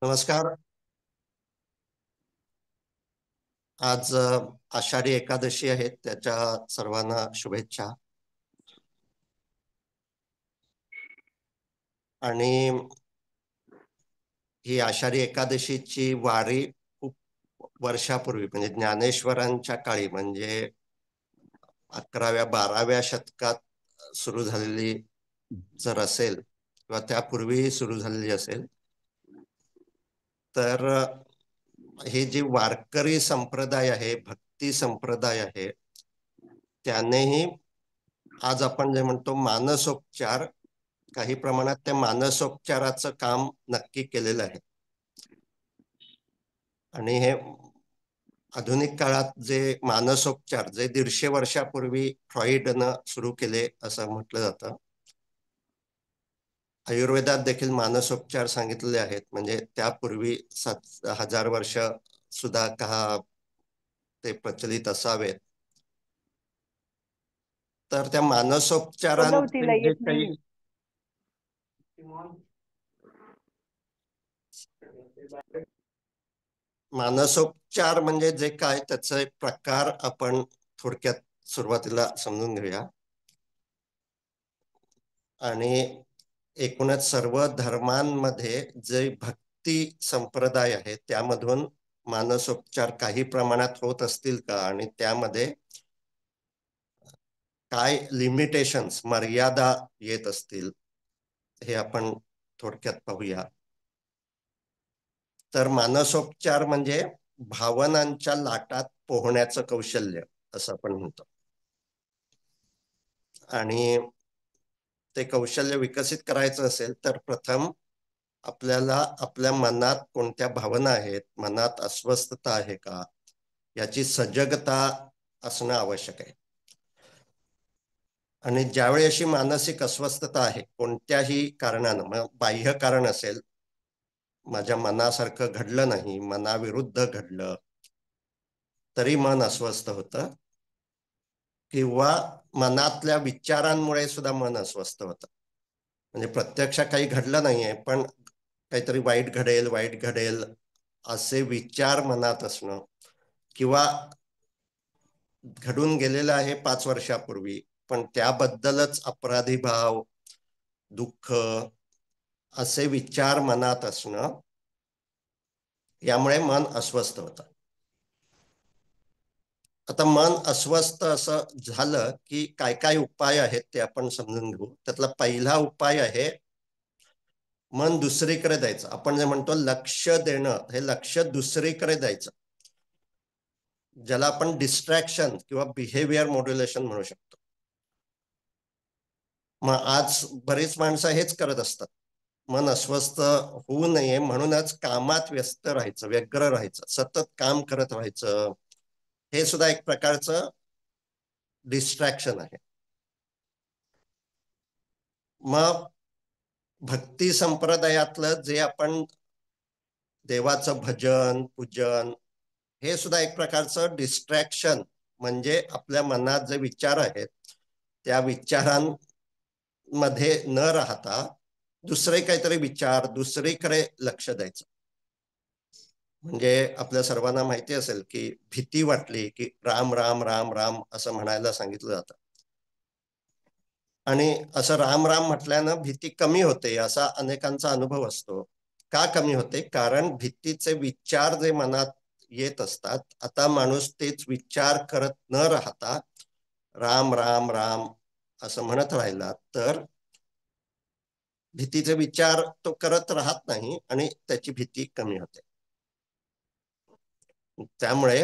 नमस्कार. आज आषाढी एकादशी आहे, त्याच्या सर्वांना शुभेच्छा. आणि ही आषाढी एकादशीची वारी खूप वर्षापूर्वी म्हणजे ज्ञानेश्वरांच्या काळी म्हणजे 11व्या-12व्या शतकात सुरू झालेली जर असेल किंवा त्यापूर्वी सुरू झालेली असेल तर हे जे वारकरी संप्रदाय आहे, भक्ती संप्रदाय आहे, त्यानेही आज आपण जे म्हणतो मानसोपचार, काही प्रमाणात त्या मानसोपचाराचं काम नक्की केलेलं आहे. आणि हे आधुनिक काळात जे मानसोपचार जे 150 वर्षापूर्वी फ्रॉइडनं सुरू केले असं म्हटलं जातं. आयुर्वेदात देखील मानसोपचार सांगितलेले आहेत, म्हणजे त्यापूर्वी 7,000 वर्ष सुद्धा का ते प्रचलित असावेत. तर त्या बोलव तिला, मानसोपचारांचे जे येत काही नाहीये. मानसोपचार म्हणजे जे काय त्याचे प्रकार आपण थोडक्यात सुरुवातीला समजून घेऊया. आणि एकूणच सर्व धर्मांमध्ये जे भक्ती संप्रदाय आहे त्यामधून मानसोपचार काही प्रमाणात होत असतील का, आणि त्यामध्ये काय लिमिटेशन्स मर्यादा येत असतील हे आपण थोडक्यात पाहूया. तर मानसोपचार म्हणजे भावनांच्या लाटात पोहण्याचं कौशल्य असं आपण म्हणतो. आणि ते कौशल्य विकसित करायचं असेल तर प्रथम आपल्याला आपल्या मनात कोणत्या भावना आहेत, मनात अस्वस्थता आहे का, याची सजगता असणं आवश्यक आहे. आणि ज्यावेळी अशी मानसिक अस्वस्थता आहे कोणत्याही कारणानं, मग बाह्य कारण असेल, माझ्या मनासारखं घडलं नाही, मनाविरुद्ध घडलं तरी मन अस्वस्थ होतं, किंवा मनातल्या विचारांमुळे सुद्धा मन अस्वस्थ होतं. म्हणजे प्रत्यक्ष काही घडलं नाहीये पण काहीतरी वाईट घडेल, वाईट घडेल असे विचार मनात असणं, किंवा घडून गेलेलं आहे 5 वर्षापूर्वी पण त्याबद्दलच अपराधी भाव, दुःख असे विचार मनात असणं, यामुळे मन अस्वस्थ होतं. आता मन अस्वस्थ असं झालं की काय काय उपाय आहेत ते आपण समजून घेऊ. त्यातला पहिला उपाय आहे मन दुसरीकडे द्यायचं. आपण जे म्हणतो लक्ष देणं, हे लक्ष दुसरीकडे द्यायचं, ज्याला आपण डिस्ट्रॅक्शन किंवा बिहेवियर मॉड्युलेशन म्हणू शकतो. मग आज बरीच माणसं हेच करत असतात. मन अस्वस्थ होऊ नये म्हणूनच कामात व्यस्त राहायचं, व्यग्र राहायचं, सतत काम करत राहायचं, हे सुद्धा एक प्रकारचं डिस्ट्रॅक्शन आहे. मग भक्ती संप्रदायातलं जे आपण देवाचं भजन, पूजन, हे सुद्धा एक प्रकारचं डिस्ट्रॅक्शन, म्हणजे आपल्या मनात जे विचार आहेत त्या विचारांमध्ये न राहता दुसरे काहीतरी विचार, दुसरीकडे लक्ष द्यायचं. म्हणजे आपल्या सर्वांना माहिती असेल की भीती वाटली की राम राम राम राम असं म्हणायला सांगितलं जातं. आणि असं राम राम म्हटल्यानं भीती कमी होते असा अनेकांचा अनुभव असतो. का कमी होते? कारण भीतीचे विचार जे मनात येत असतात, आता माणूस तेच विचार करत न राहता राम राम राम असं म्हणत राहिला तर भीतीचे विचार तो करत राहत नाही आणि त्याची भीती कमी होते. त्यामुळे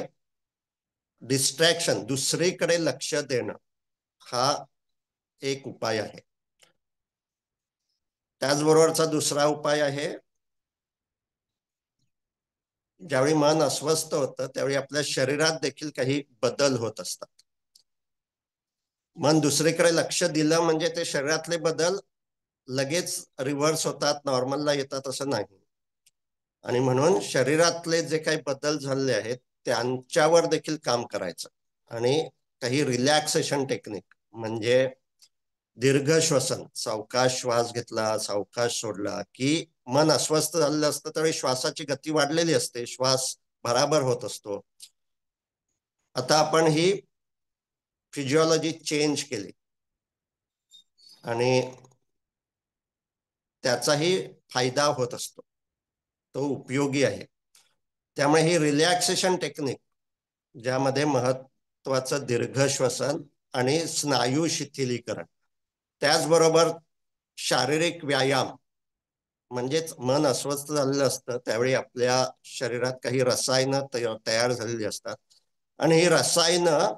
डिस्ट्रॅक्शन, दुसरीकडे लक्ष देणं, हा एक उपाय आहे. त्याचबरोबरचा दुसरा उपाय आहे, ज्यावेळी मन अस्वस्थ होतं त्यावेळी आपल्या शरीरात देखील काही बदल होत असतात. मन दुसरीकडे लक्ष दिलं म्हणजे ते शरीरातले बदल लगेच रिव्हर्स होतात, नॉर्मलला येतात असं नाही. आणि म्हणून शरीरातले जे काही बदल झाले आहेत त्यांच्यावर देखील काम करायचं. आणि काही रिलॅक्सेशन टेक्निक, म्हणजे दीर्घ श्वसन, सावकाश श्वास घेतला, सावकाश सोडला की मन अस्वस्थ झालेलं असतं, त्यावेळी श्वासाची गती वाढलेली असते, श्वास भराभर होत असतो. आता आपण ही फिजिओलॉजी चेंज केली आणि त्याचाही फायदा होत असतो, तो उपयोगी आहे. त्यामुळे ही रिलॅक्सेशन टेक्निक, ज्यामध्ये महत्वाचं दीर्घ श्वसन आणि स्नायू शिथिलीकरण, त्याचबरोबर शारीरिक व्यायाम, म्हणजेच मन अस्वस्थ झालेलं असतं त्यावेळी आपल्या शरीरात काही रसायनं तयार झालेली असतात आणि ही रसायनं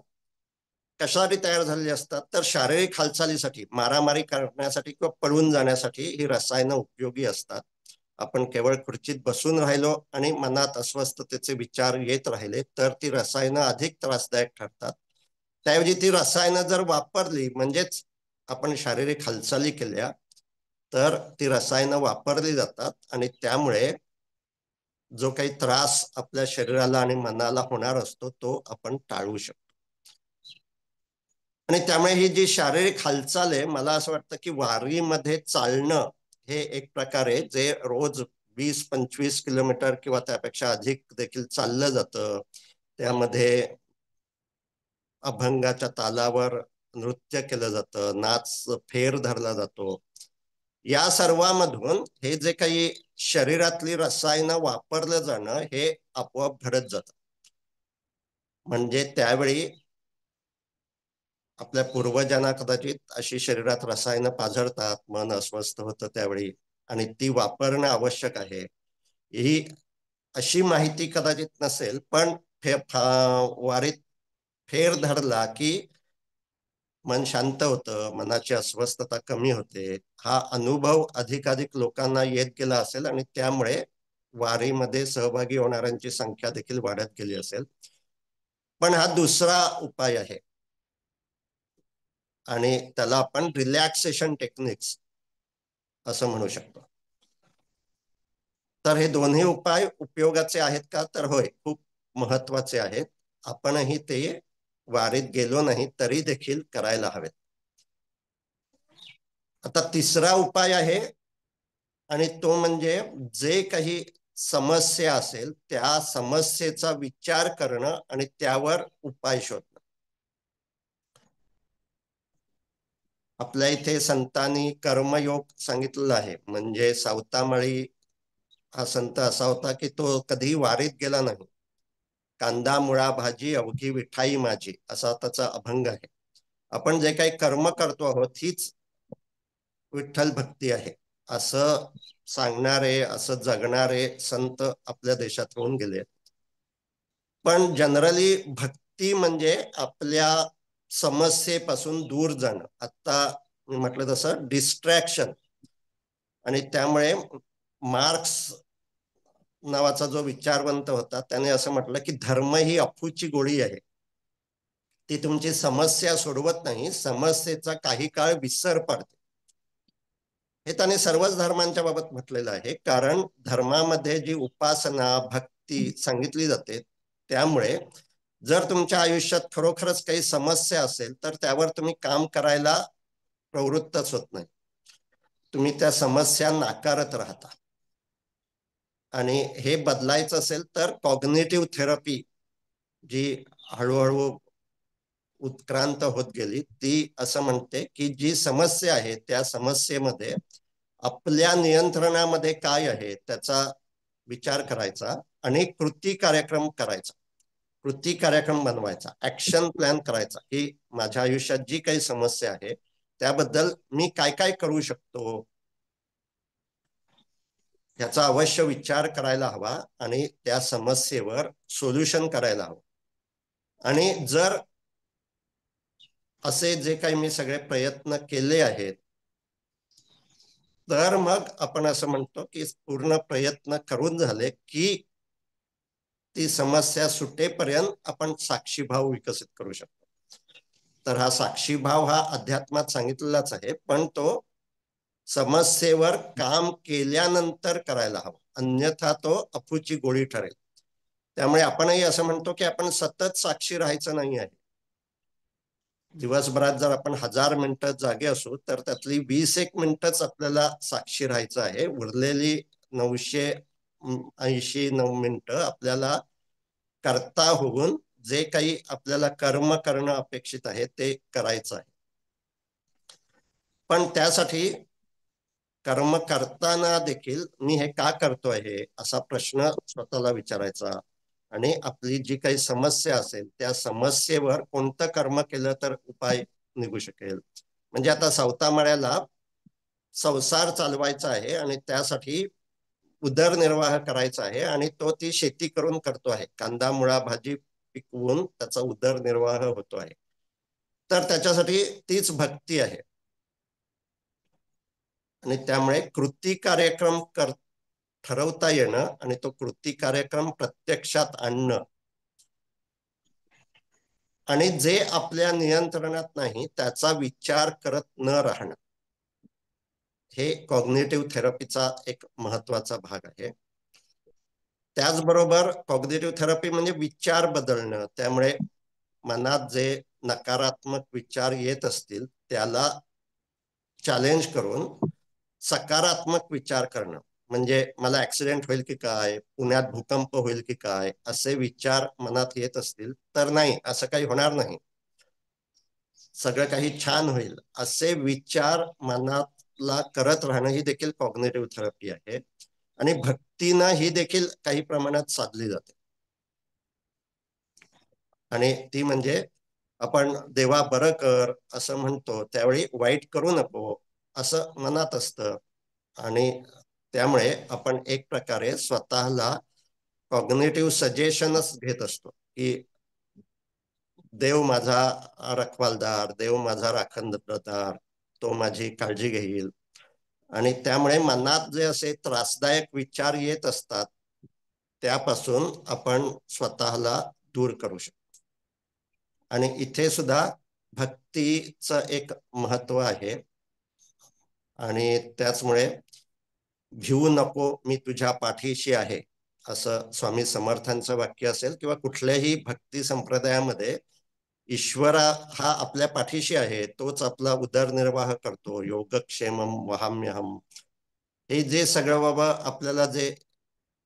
कशासाठी तयार झालेली असतात, तर शारीरिक हालचालीसाठी, मारामारी करण्यासाठी किंवा पळून जाण्यासाठी ही रसायनं उपयोगी असतात. आपण केवळ खुर्चीत बसून राहिलो आणि मनात अस्वस्थतेचे विचार येत राहिले तर ती रसायनं अधिक त्रासदायक ठरतात. त्याऐवजी ती रसायनं जर वापरली, म्हणजेच आपण शारीरिक हालचाली केल्या, तर ती रसायनं वापरली जातात आणि त्यामुळे जो काही त्रास आपल्या शरीराला आणि मनाला होणार असतो तो आपण टाळू शकतो. आणि त्यामुळे ही जी शारीरिक हालचाल आहे, मला असं वाटतं की वारीमध्ये चालणं हे एक प्रकारे, जे रोज 20-25 किलोमीटर किंवा त्यापेक्षा अधिक देखील चाललं जातं, त्यामध्ये अभंगाच्या तालावर नृत्य केलं जातं, नाच फेर धरला जातो, या सर्वांमधून हे जे काही शरीरातली रसायनं वापरलं जाणं हे आपोआप घडत जातं. म्हणजे त्यावेळी आपल्या पूर्वजांना कदाचित अशी शरीरात रसायनं पाझरतात, मन अस्वस्थ होतं त्यावेळी, आणि ती वापरणं आवश्यक आहे, ही अशी माहिती कदाचित नसेल, पण वारीत फेर धरला की मन शांत होतं, मनाची अस्वस्थता कमी होते, हा अनुभव अधिकाधिक लोकांना येत गेला असेल आणि त्यामुळे वारीमध्ये सहभागी होणाऱ्यांची संख्या देखील वाढत गेली असेल. पण हा दुसरा उपाय आहे आणि त्याला आपण रिलॅक्सेशन टेक्निक्स असं म्हणू शकतो. तर हे दोन्ही उपाय उपयोगाचे आहेत का, तर होय, खूप महत्वाचे आहेत. आपणही ते वारीत गेलो नाही तरी देखील करायला हवेत. आता तिसरा उपाय आहे आणि तो म्हणजे जे काही समस्या असेल त्या समस्येचा विचार करणं आणि त्यावर उपाय शोधणं. आपल्या इथे संतांनी कर्मयोग सांगितलेला आहे. म्हणजे सावतामाळी हा संत असा होता की तो कधीही वारीत गेला नाही. कांदा मुळा भाजी अवघी विठाई माझी, असा त्याचा अभंग आहे. आपण जे काही कर्म करतो आहोत हीच विठ्ठल भक्ती आहे, असं सांगणारे, असं जगणारे संत आपल्या देशात होऊन गेले. पण जनरली भक्ती म्हणजे आपल्या समस्येपासून दूर जाणं, आता मी म्हटलं तसं डिस्ट्रॅक्शन. आणि त्यामुळे मार्क्स नावाचा जो विचारवंत होता त्याने असं म्हटलं की धर्म ही अफूची गोळी आहे, ती तुमची समस्या सोडवत नाही, समस्येचा काही काळ विसर पडते. हे त्याने सर्वच धर्मांच्या बाबत म्हटलेलं आहे, कारण धर्मामध्ये जी उपासना भक्ती सांगितली जाते त्यामुळे जर तुमच्या आयुष्यात खरोखरच काही समस्या असेल तर त्यावर तुम्ही काम करायला प्रवृत्तच होत नाही, तुम्ही त्या समस्या नाकारत राहता. आणि हे बदलायचं असेल तर कॉग्निटिव्ह थेरपी, जी हळूहळू उत्क्रांत होत गेली, ती असं म्हणते की जी समस्या आहे त्या समस्येमध्ये आपल्या नियंत्रणामध्ये काय आहे त्याचा विचार करायचा आणि कृती कार्यक्रम करायचा, कृती कार्यक्रम बनवायचा, ऍक्शन प्लॅन करायचा की माझ्या आयुष्यात जी काही समस्या आहे त्याबद्दल मी काय काय करू शकतो, याचा अवश्य विचार करायला हवा आणि त्या समस्येवर सोल्युशन करायला हवं. आणि जर असे जे काही मी सगळे प्रयत्न केले आहेत तर मग आपण असं म्हणतो की पूर्ण प्रयत्न करून झाले की ती समस्या सुटेपर्यंत आपण साक्षीभाव विकसित करू शकतो. तर हा साक्षीभाव हा अध्यात्मात सांगितलेलाच आहे, पण तो समस्येवर काम केल्यानंतर करायला हवा, अन्यथा तो अफूची गोळी ठरेल. त्यामुळे आपणही असं म्हणतो की आपण सतत साक्षी राहायचं नाही आहे, दिवसभरात जर आपण 1000 मिनिटं जागे असू तर त्यातली 20 एक मिनिटच आपल्याला साक्षी राहायचं आहे. उरलेली 989 मिनिटं आपल्याला करता होऊन जे काही आपल्याला कर्म करणं अपेक्षित आहे ते करायचं आहे. पण त्यासाठी कर्म करताना देखील मी हे का करतोय हे असा प्रश्न स्वतःला विचारायचा आणि आपली जी काही समस्या असेल त्या समस्येवर कोणतं कर्म केलं तर उपाय निघू शकेल. म्हणजे आता सावतामाळ्याला संसार चालवायचा आहे आणि त्यासाठी उदरनिर्वाह करायचा आहे आणि तो ती शेती करून करतो आहे. कांदा मुळा भाजी पिकवून त्याचा उदरनिर्वाह होतो आहे. तर त्याच्यासाठी तीच भक्ती आहे. आणि त्यामुळे कृती कार्यक्रम ठरवता येणं आणि तो कृती कार्यक्रम प्रत्यक्षात आणणं आणि जे आपल्या नियंत्रणात नाही त्याचा विचार करत न राहणं हे कॉग्निटिव्ह थेरपीचा एक महत्वाचा भाग आहे. त्याचबरोबर कॉग्निटिव्ह थेरपी म्हणजे विचार बदलणं. त्यामुळे मनात जे नकारात्मक विचार येत असतील त्याला चॅलेंज करून सकारात्मक विचार करणं. म्हणजे मला ऍक्सिडेंट होईल की काय, पुण्यात भूकंप होईल की काय, असे विचार मनात येत असतील तर नाही, असं काही होणार नाही, सगळं काही छान होईल, असे विचार मनातला करत राहणं ही देखील कॉग्निटिव्ह थेरपी आहे. आणि भक्तीनं ही देखील काही प्रमाणात साधली जाते. आणि ती म्हणजे आपण देवा बरं कर असं म्हणतो त्यावेळी वाईट करू नको असं मनात असतं. आणि त्यामुळे आपण एक प्रकारे स्वतःला कॉग्निटिव्ह सजेशनच घेत असतो की देव माझा रखवालदार, देव माझा राखणदार, तो माझी काळजी घेईल. आणि त्यामुळे मनात जे असे त्रासदायक विचार येत असतात त्यापासून आपण स्वतःला दूर करू शकतो. आणि इथे सुद्धा भक्तीचं एक महत्व आहे. आणि त्याचमुळे भिवू नको मी तुझ्या पाठीशी आहे असं स्वामी समर्थांचं वाक्य असेल किंवा कुठल्याही भक्ती संप्रदायामध्ये ईश्वरा हा आपल्या पाठीशी आहे, तोच आपला उदरनिर्वाह करतो, योगक्षेमम वहाम्यहम, हे जे सगळं बाबा आपल्याला जे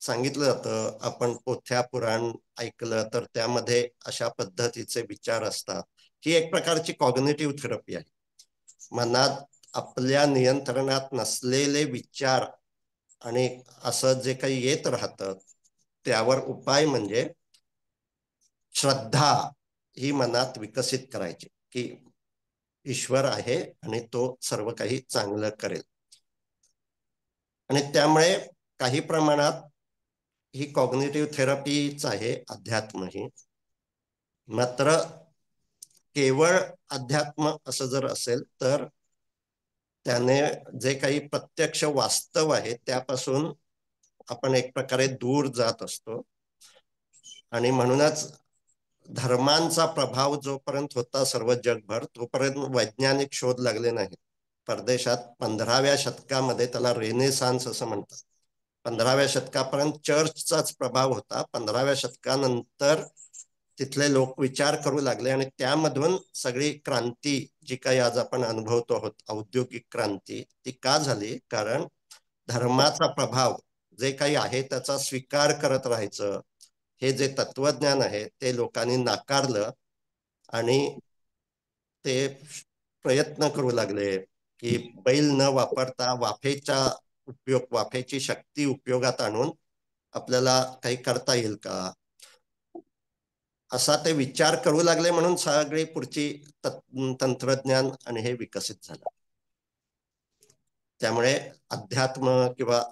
सांगितलं जातं, आपण पोथ्या पुराण ऐकलं तर त्यामध्ये अशा पद्धतीचे विचार असतात. ही एक प्रकारची कॉग्निटिव्ह थेरपी आहे. मनात आपल्या नियंत्रणात नसलेले विचार आणि असं जे काही येत राहतं त्यावर उपाय म्हणजे श्रद्धा ही मनात विकसित करायची की ईश्वर आहे आणि तो सर्व काही चांगलं करेल. आणि त्यामुळे काही प्रमाणात ही कॉग्निटिव्ह थेरपीच आहे अध्यात्म ही. मात्र केवळ अध्यात्म असं जर असेल तर त्याने जे काही प्रत्यक्ष वास्तव आहे त्यापासून आपण एक प्रकारे दूर जात असतो. आणि म्हणूनच धर्मांचा प्रभाव जोपर्यंत होता सर्व जगभर तोपर्यंत वैज्ञानिक शोध लागले नाहीत. परदेशात 15व्या शतकामध्ये त्याला रेनेसान्स असं म्हणतात. 15व्या शतकापर्यंत चर्चचाच प्रभाव होता. 15व्या शतकानंतर तिथले लोक विचार करू लागले आणि त्यामधून सगळी क्रांती जी काही आज आपण अनुभवतो आहोत, औद्योगिक क्रांती, ती का झाली? कारण धर्माचा प्रभाव जे काही आहे त्याचा स्वीकार करत राहायचं हे जे तत्वज्ञान आहे ते लोकांनी नाकारलं आणि ते प्रयत्न करू लागले की बैल न वापरता वाफेची शक्ती उपयोगात आणून आपल्याला काही करता येईल का, असा ते विचार करू लागले. म्हणून सगळी पुढची तंत्रज्ञान आणि हे विकसित झालं. त्यामुळे अध्यात्म किंवा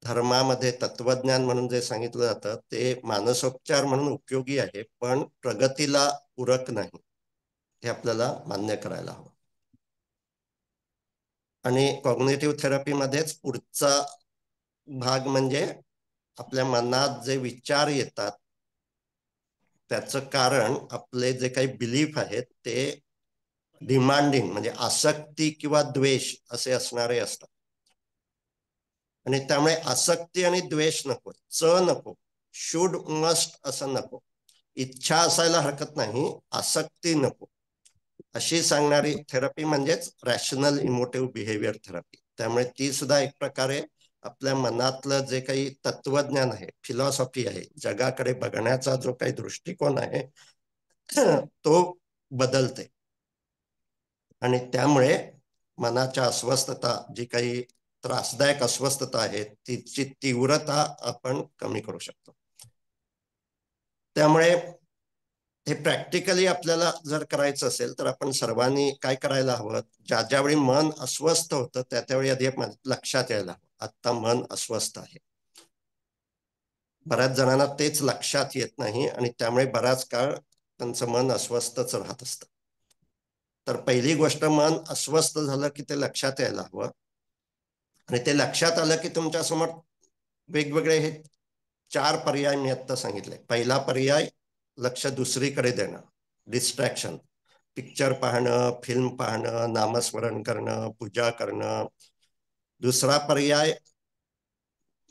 धर्मामध्ये तत्वज्ञान म्हणून जे सांगितलं जातं ते मानसोपचार म्हणून उपयोगी आहे पण प्रगतीला पूरक नाही, हे आपल्याला मान्य करायला हवं. आणि कॉग्निटिव्ह थेरपीमध्येच पुढचा भाग म्हणजे आपल्या मनात जे विचार येतात त्याचं कारण आपले जे काही बिलीफ आहेत ते डिमांडिंग म्हणजे आसक्ती किंवा द्वेष असे असणारे असतात. आणि त्यामुळे आसक्ती आणि द्वेष नको, च नको, शुड मस्ट असं नको. इच्छा असायला हरकत नाही, आसक्ती नको, अशी सांगणारी थेरपी म्हणजेच रॅशनल इमोटिव्ह बिहेवियर थेरपी. त्यामुळे ती सुद्धा एक प्रकारे आपल्या मनातलं जे काही तत्वज्ञान आहे, फिलॉसॉफी आहे, जगाकडे बघण्याचा जो काही दृष्टिकोन आहे तो बदलते. आणि त्यामुळे मनाच्या अस्वस्थता, जी काही त्रासदायक अस्वस्थता आहे, तिची तीव्रता आपण कमी करू शकतो. त्यामुळे हे प्रॅक्टिकली आपल्याला जर करायचं असेल तर आपण सर्वांनी काय करायला हवं, ज्या ज्यावेळी मन अस्वस्थ होतं त्या त्यावेळी आधी लक्षात यायला हवं आता मन अस्वस्थ आहे. बऱ्याच जणांना तेच लक्षात येत नाही आणि त्यामुळे बराच काळ त्यांचं मन अस्वस्थच राहत असतं. तर पहिली गोष्ट, मन अस्वस्थ झालं की ते लक्षात यायला हवं. आणि ते लक्षात आलं की तुमच्या समोर वेगवेगळे हे 4 पर्याय मी आता सांगितले. पहिला पर्याय, लक्ष दुसरीकडे देणं, डिस्ट्रॅक्शन, पिक्चर पाहणं, फिल्म पाहणं, नामस्मरण करणं, पूजा करणं. दुसरा पर्याय,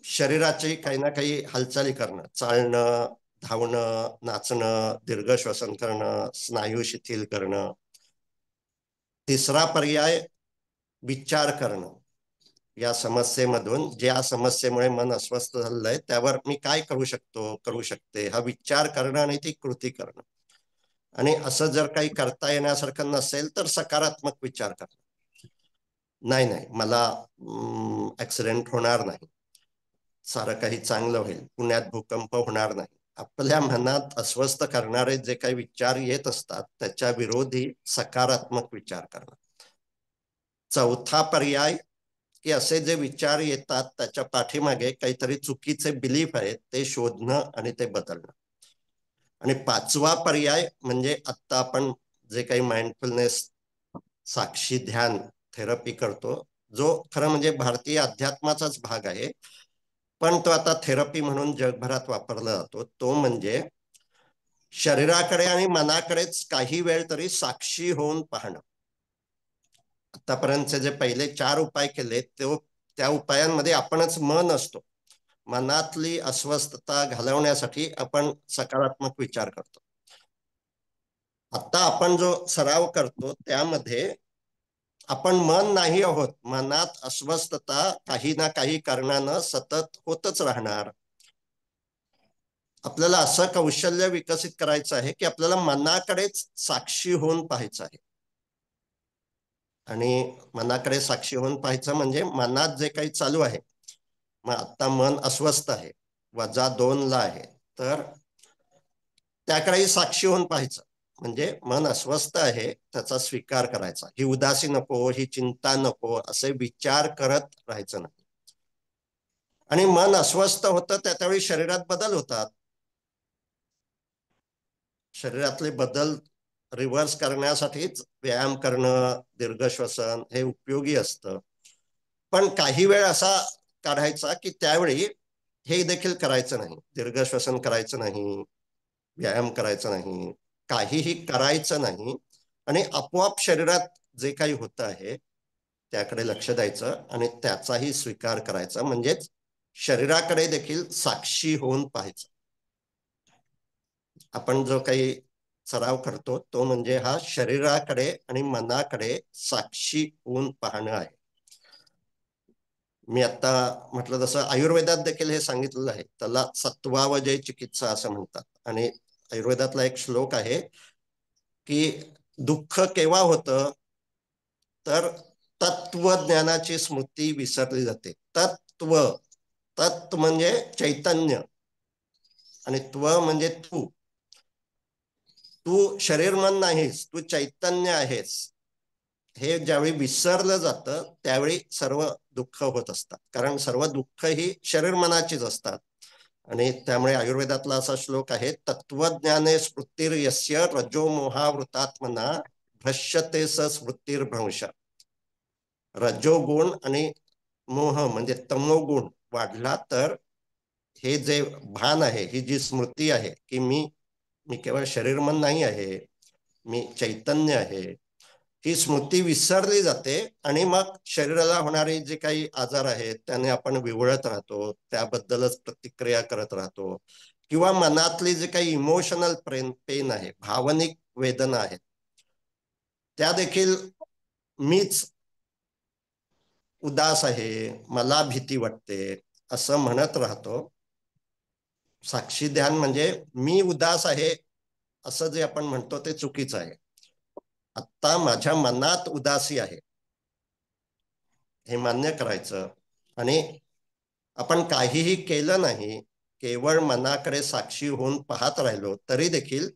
शरीराची काही ना काही हालचाली करणं, चालणं, धावणं, नाचणं, दीर्घ श्वसन करणं, स्नायू शिथिल करणं. तिसरा पर्याय, विचार करणं, या समस्येमधून, ज्या समस्येमुळे मन अस्वस्थ झालंय त्यावर मी काय करू शकतो, करू शकते, हा विचार करणं आणि ती कृती करणं. आणि असं जर काही करता येण्यासारखं नसेल तर सकारात्मक विचार करणं. नाही नाही, मला ऍक्सिडेंट होणार नाही, सारं काही चांगलं होईल, पुण्यात भूकंप होणार नाही. आपल्या मनात अस्वस्थ करणारे जे काही विचार येत असतात त्याच्या विरोधी सकारात्मक विचार करणं. चौथा पर्याय, की असे जे विचार येतात त्याच्या पाठीमागे काहीतरी चुकीचे बिलीफ आहेत ते शोधणं आणि ते बदलणं. आणि पाचवा पर्याय म्हणजे आता आपण जे काही माइंडफुलनेस, साक्षी ध्यान थेरपी करतो, जो खरं म्हणजे भारतीय अध्यात्माचाच भाग आहे, पण तो आता थेरपी म्हणून जगभरात वापरला जातो. तो म्हणजे शरीराकडे आणि मनाकडेच काही वेळ तरी साक्षी होऊन पाहणं. आतापर्यंतचे जे पहिले 4 उपाय केले त्या उपायांमध्ये आपणच मन असतो. मनातली अस्वस्थता घालवण्यासाठी आपण सकारात्मक विचार करतो. आता आपण जो सराव करतो त्यामध्ये आपण मन नाही आहोत, मनात अस्वस्थता काही ना काही कारणानं सतत होतच राहणार. आपल्याला असं कौशल्य विकसित करायचं आहे की आपल्याला मनाकडेच साक्षी होऊन पाहायचं आहे. आणि मनाकडे साक्षी होऊन पाहायचं म्हणजे मनात जे काही चालू आहे, मग आता मन अस्वस्थ आहे, -2 ला आहे, तर त्याकडेही साक्षी होऊन पाहायचं. म्हणजे मन अस्वस्थ आहे त्याचा स्वीकार करायचा, ही उदासी नको, ही चिंता नको, असे विचार करत राहायचं नाही. आणि मन अस्वस्थ होतं त्यावेळी शरीरात बदल होतात. शरीरातले बदल रिव्हर्स करण्यासाठीच व्यायाम करणं, दीर्घ श्वसन हे उपयोगी असतं. पण काही वेळ असा काढायचा की त्यावेळी हे देखील करायचं नाही, दीर्घ श्वसन करायचं नाही, व्यायाम करायचा नाही, काहीही करायचं नाही. आणि आपोआप शरीरात जे काही होतं आहे त्याकडे लक्ष द्यायचं आणि त्याचाही स्वीकार करायचा. म्हणजेच शरीराकडे देखील साक्षी होऊन पाहायचं. आपण जो काही सराव करतो तो म्हणजे हा शरीराकडे आणि मनाकडे साक्षी होऊन पाहणं आहे. मी आता म्हटलं तसं आयुर्वेदात देखील हे सांगितलेलं आहे, त्याला सत्वावजय चिकित्सा असं म्हणतात. आणि आयुर्वेदातला एक श्लोक आहे की दुःख केव्हा होतं, तर तत्वज्ञानाची स्मृती विसरली जाते. तत्व, तत्व म्हणजे चैतन्य आणि त्व म्हणजे तू. तू शरीर मन नाहीस, तू चैतन्य आहेस. हे ज्यावेळी विसरलं जातं त्यावेळी सर्व दुःख होत असतात, कारण सर्व दुःख ही शरीर मनाचीच असतात. आणि त्यामुळे आयुर्वेदातला असा श्लोक आहे, तत्वज्ञाने स्मृतिर्यस्य रजो मोहावृतात्मना भ्रश्यते स स्मृतिर्भ्रंश. रजोगुण आणि मोह म्हणजे तमोगुण वाढला तर हे जे भान आहे, ही जी स्मृती आहे की मी केवळ शरीर मन नाही आहे, मी चैतन्य आहे, ही स्मृती विसरली जाते. आणि मग शरीराला होणारे जे काही आजार आहेत त्याने आपण विवळत राहतो, त्याबद्दलच प्रतिक्रिया करत राहतो. किंवा मनातली जे काही इमोशनल पेन आहे, भावनिक वेदना आहेत, त्या देखील मीच उदास आहे, मला भीती वाटते, असं म्हणत राहतो. साक्षी ध्यान म्हणजे मी उदास आहे असं जे आपण म्हणतो ते चुकीचं आहे. आता माझ्या मनात उदासी आहे हे मान्य करायचं, आणि आपण काहीही केलं नाही, केवळ मनाकडे साक्षी होऊन पाहत राहिलो तरी देखील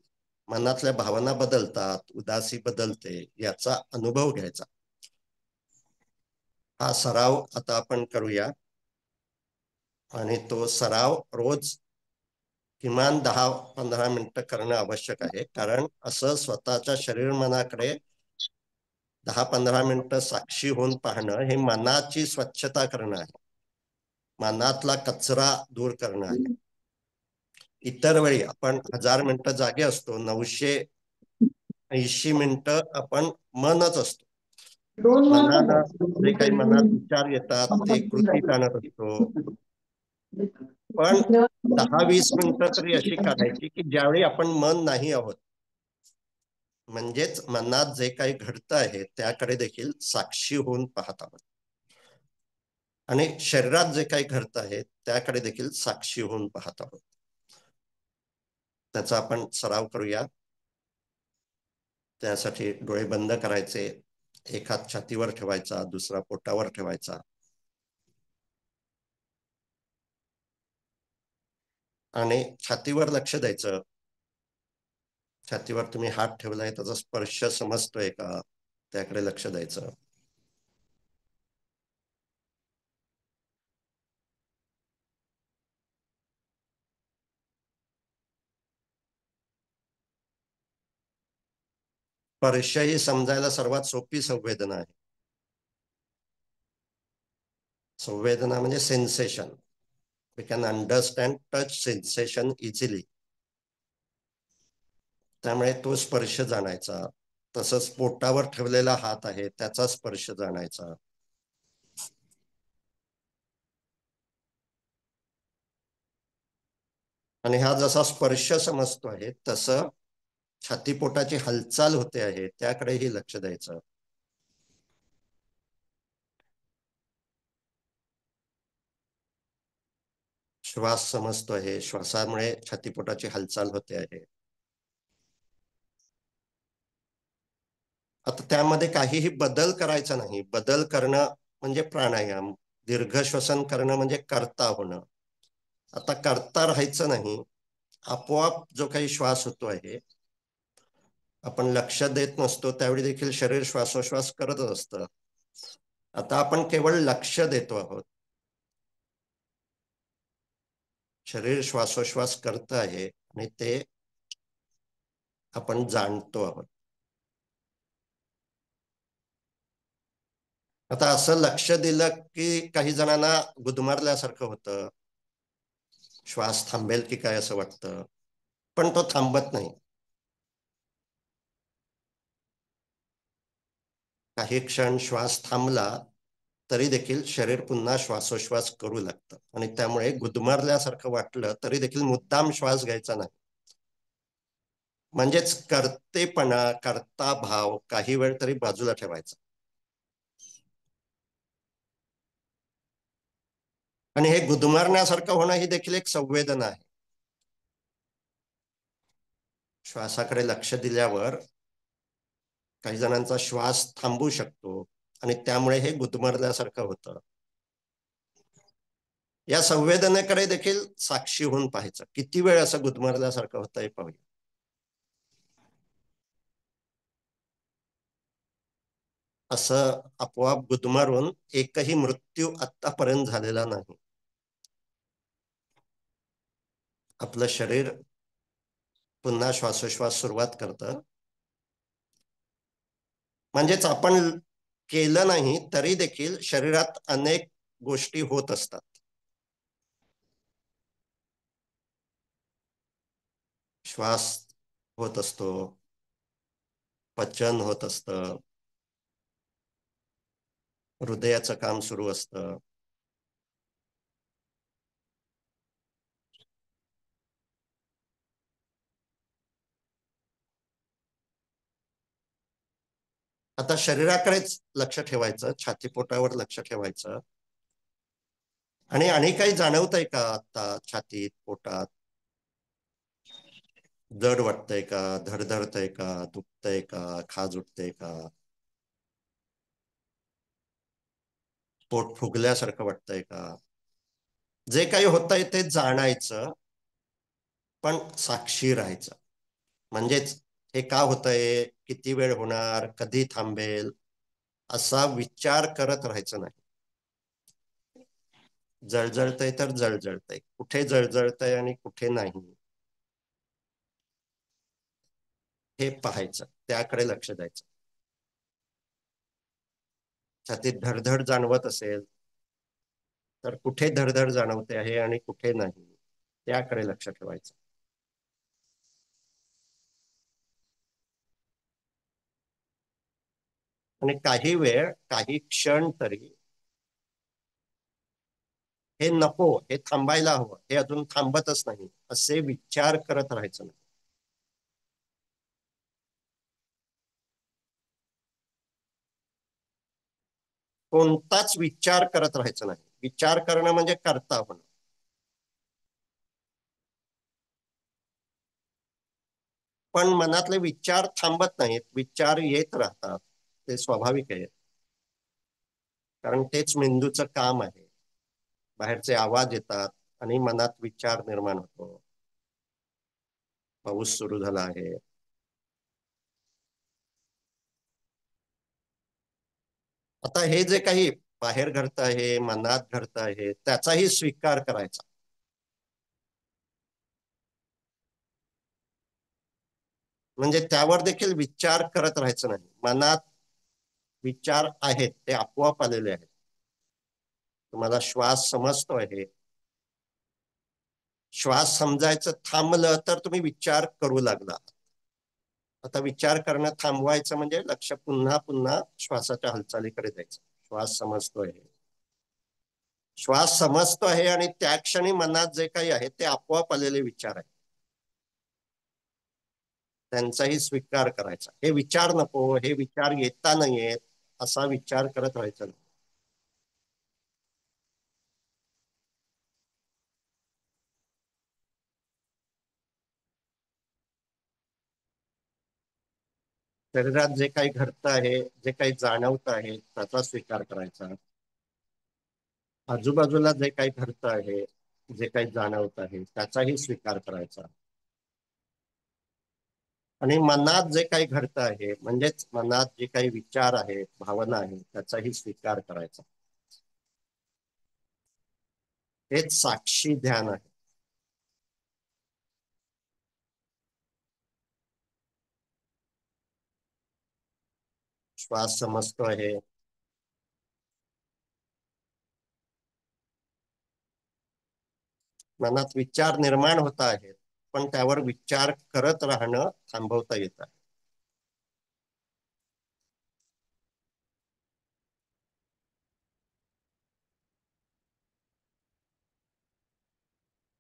मनातल्या भावना बदलतात, उदासी बदलते, याचा अनुभव घ्यायचा. हा सराव आता आपण करूया, आणि तो सराव रोज किमान 10-15 मिनिटं करणं आवश्यक आहे. कारण असं स्वतःच्या शरीर मनाकडे 10-15 मिनिटं साक्षी होऊन पाहणं हे मनाची स्वच्छता करणं आहे, मनातला कचरा दूर करणं आहे. इतर वेळी आपण 1000 मिनिटं जागे असतो, 980 मिनिटं आपण मनच असतो. दोन मनानं जे काही मनात वाजता विचार येतात ते कृतीत आणत असतो. पण 10-20 मिनिटं तरी अशी काढायची की ज्यावेळी आपण मन नाही आहोत, म्हणजेच मनात जे काही घडतं आहे त्याकडे देखील साक्षी होऊन पाहत आहोत, आणि शरीरात जे काही घडतं आहे त्याकडे देखील साक्षी होऊन पाहत आहोत. त्याचा आपण सराव करूया. त्यासाठी डोळे बंद करायचे, एक हात छातीवर ठेवायचा, दुसरा पोटावर ठेवायचा, आणि छातीवर लक्ष द्यायचं. छातीवर तुम्ही हात ठेवलाय, त्याचा स्पर्श समजतोय का, त्याकडे लक्ष द्यायचं. स्पर्श ही समजायला सर्वात सोपी संवेदना आहे. संवेदना म्हणजे sensation. We can understand touch sensation easily. त्यामुळे तो स्पर्श जाणायचा. तसंच पोटावर ठेवलेला हात आहे त्याचा स्पर्श जाणायचा. आणि हा जसा स्पर्श समजतो आहे तसं छातीपोटाची हालचाल होते आहे त्याकडेही लक्ष द्यायचं. श्वास समजतो आहे, श्वासामुळे छातीपोटाची हालचाल होते आहे. आता त्यामध्ये काहीही बदल करायचा नाही. बदल करणं म्हणजे प्राणायाम, दीर्घ श्वसन करणं म्हणजे कर्ता होणं. आता करता राहायचं नाही. आपोआप जो काही श्वास होतो आहे, आपण लक्ष देत नसतो त्यावेळी देखील शरीर श्वासोश्वास करतच असतं. आता आपण केवळ लक्ष देतो आहोत. शरीर श्वासोश्वास करत आहे आणि ते आपण जाणतो आहोत. आता असं लक्ष दिलं की काही जणांना गुदमरल्यासारखं होतं, श्वास थांबेल की काय असं वाटतं, पण तो थांबत नाही. काही क्षण श्वास थांबला तरी देखील शरीर पुन्हा श्वासोश्वास करू लागतं, आणि त्यामुळे गुदमरल्यासारखं वाटलं तरी देखील मुद्दाम श्वास घ्यायचा नाही. म्हणजेच कर्तेपणा, कर्ता भाव काही वेळ तरी बाजूला ठेवायचा. आणि हे गुदमरण्यासारखं होणं ही देखील एक संवेदना आहे. श्वासाकडे लक्ष दिल्यावर काही जणांचा श्वास थांबू शकतो आणि त्यामुळे हे गुदमरल्यासारखं होतं. या संवेदनेकडे देखील साक्षी होऊन पाहायचं. किती वेळ असं गुदमरल्यासारखं होतं हे पाहूया. असं आपोआप गुदमरून एकही मृत्यू आतापर्यंत झालेला नाही. आपलं शरीर पुन्हा श्वासोश्वास सुरुवात करतं. म्हणजेच आपण केलं नाही तरी देखील शरीरात अनेक गोष्टी होत असतात. श्वास होत असतो, पचन होत असतं, हृदयाचं काम सुरू असतं. आता शरीराकडेच लक्ष ठेवायचं, छातीपोटावर लक्ष ठेवायचं. आणि काही जाणवतंय का आता छातीत, पोटात? जड वाटतंय का? धडधडतंय का? दुखतंय का? खाज उठते का? पोट फुगल्यासारखं वाटतंय का? जे काही होतंय ते जाणायचं, पण साक्षी राहायचं. म्हणजेच हे का होतंय, किती वेळ होणार, कधी थांबेल, असा विचार करत राहायचं नाही. जळजळतंय तर जळजळतंय, कुठे जळजळतंय आणि कुठे नाही हे पाहायचं, त्याकडे लक्ष द्यायचं. छातीत धडधड जाणवत असेल तर कुठे धडधड जाणवते आहे आणि कुठे नाही, त्याकडे लक्ष ठेवायचं. आणि काही वेळ, काही क्षण तरी हे नको, हे थांबायला हवं, हे अजून थांबतच नाही, असे विचार करत राहायचं नाही. कोणताच विचार करत राहायचं नाही. विचार करणं म्हणजे करता होणं. पण मनातले विचार थांबत नाहीत, विचार येत राहतात. ते स्वाभाविक आहे, कारण तेच मेंदूचं काम आहे. बाहेरचे आवाज येतात आणि मनात विचार निर्माण होतो. पाऊस सुरू झाला आहे. आता हे जे काही बाहेर घडत आहे, मनात घडत आहे, त्याचाही स्वीकार करायचा. म्हणजे त्यावर देखील विचार करत राहायचं नाही. मनात विचार आहेत, ते आपोआप आलेले आहेत. तुम्हाला श्वास समजतो आहे, श्वास समजायचं थांबलं तर तुम्ही विचार करू लागला. आता विचार करणं थांबवायचं म्हणजे लक्ष पुन्हा पुन्हा श्वासाच्या हालचालीकडे द्यायचं. श्वास समजतोय, श्वास समजतो आहे, आणि त्या क्षणी मनात जे काही आहे ते आपोआप आलेले विचार आहेत, त्यांचाही स्वीकार करायचा. हे विचार नको, हे विचार येता नाहीयेत, असा विचार करत राहायचा नाही. शरीरात जे काही घडतं आहे, जे काही जाणवत आहे, त्याचा स्वीकार करायचा. आजूबाजूला जे काही घडतं आहे, जे काही जाणवत आहे, त्याचाही स्वीकार करायचा. आणि मनात जे काही घडतं आहे, म्हणजेच मनात जे काही विचार आहेत, भावना आहेत, त्याचाही स्वीकार करायचा. हेच साक्षी ध्यान आहे. श्वास समजतो आहे, मनात विचार निर्माण होत आहेत, पण त्यावर विचार करत राहणं थांबवता येतं.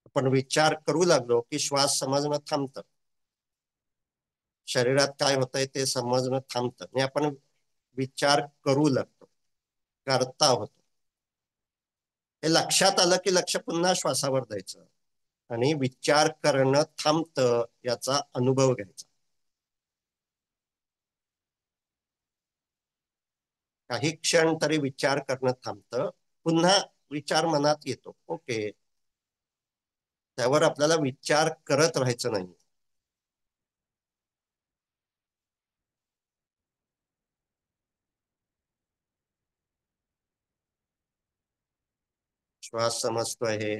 आपण विचार करू लागलो की श्वास समजणं थांबतं, शरीरात काय होतंय ते समजणं थांबतं, आणि आपण विचार करू लागतो, करता होतो. हे लक्षात आलं की लक्ष पुन्हा श्वासावर द्यायचं आणि विचार करणं थांबतं याचा अनुभव घ्यायचा. काही क्षण तरी विचार करणं थांबतं, पुन्हा विचार मनात येतो, ओके, त्यावर आपल्याला विचार करत राहायचं नाही. श्वास समजतो आहे,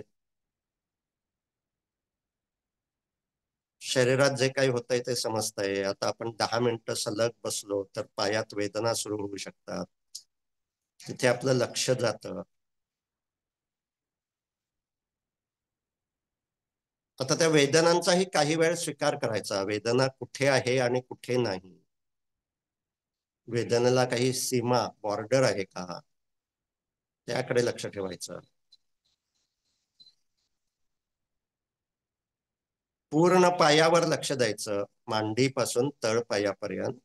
शरीरात जे काही होतंय ते समजतंय. आता आपण 10 मिनिटं सलग बसलो तर पायात वेदना सुरू होऊ शकतात, तिथे आपलं लक्ष जातं. आता त्या वेदनांचाही काही वेळ स्वीकार करायचा, वेदना कुठे आहे आणि कुठे नाही. वेदनेला काही सीमा, बॉर्डर आहे का, त्याकडे लक्ष ठेवायचं. पूर्ण पायावर लक्ष द्यायचं, मांडीपासून तळ पायापर्यंत.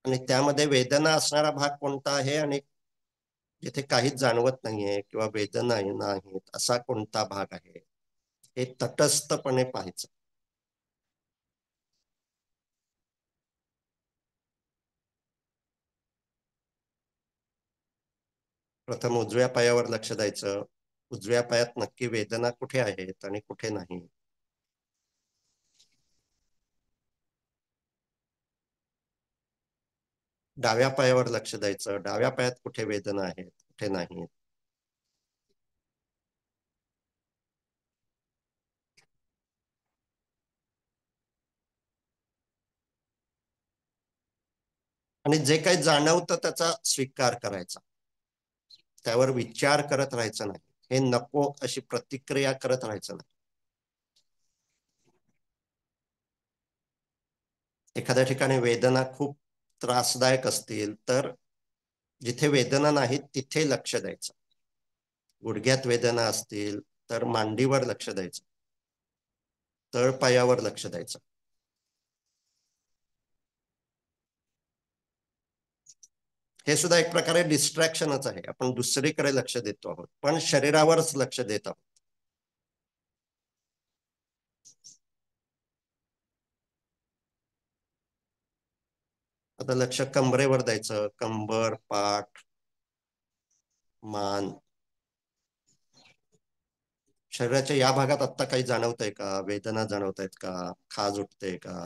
आणि त्यामध्ये वेदना असणारा भाग कोणता आहे आणि जिथे काहीच जाणवत नाहीये किंवा वेदना नाहीत असा कोणता भाग आहे, हे तटस्थपणे पाहायचं. प्रथम उजव्या पायावर लक्ष द्यायचं. उजव्या पायात नक्की वेदना कुठे आहेत आणि कुठे नाही. डाव्या पायावर लक्ष द्यायचं. डाव्या पायात कुठे वेदना आहेत, कुठे नाही. आणि जे काही जाणवतं त्याचा स्वीकार करायचा. त्यावर विचार करत राहायचं नाही. हे नको अशी प्रतिक्रिया करत राहायचं नाही. एखाद्या ठिकाणी वेदना खूप त्रासदायक असतील तर जिथे वेदना नाहीत तिथे लक्ष द्यायचं. गुडघ्यात वेदना असतील तर मांडीवर लक्ष द्यायचं. तळपायावर लक्ष द्यायचं. हे सुद्धा एक प्रकारे डिस्ट्रॅक्शनच आहे. आपण दुसरीकडे लक्ष देतो आहोत पण शरीरावरच लक्ष देत आहोत. आता लक्ष कंबरेवर द्यायचं. कंबर, पाठ, मान. शरीराच्या या भागात आत्ता काही जाणवतंय का? वेदना जाणवत आहेत का? खाज उठते का?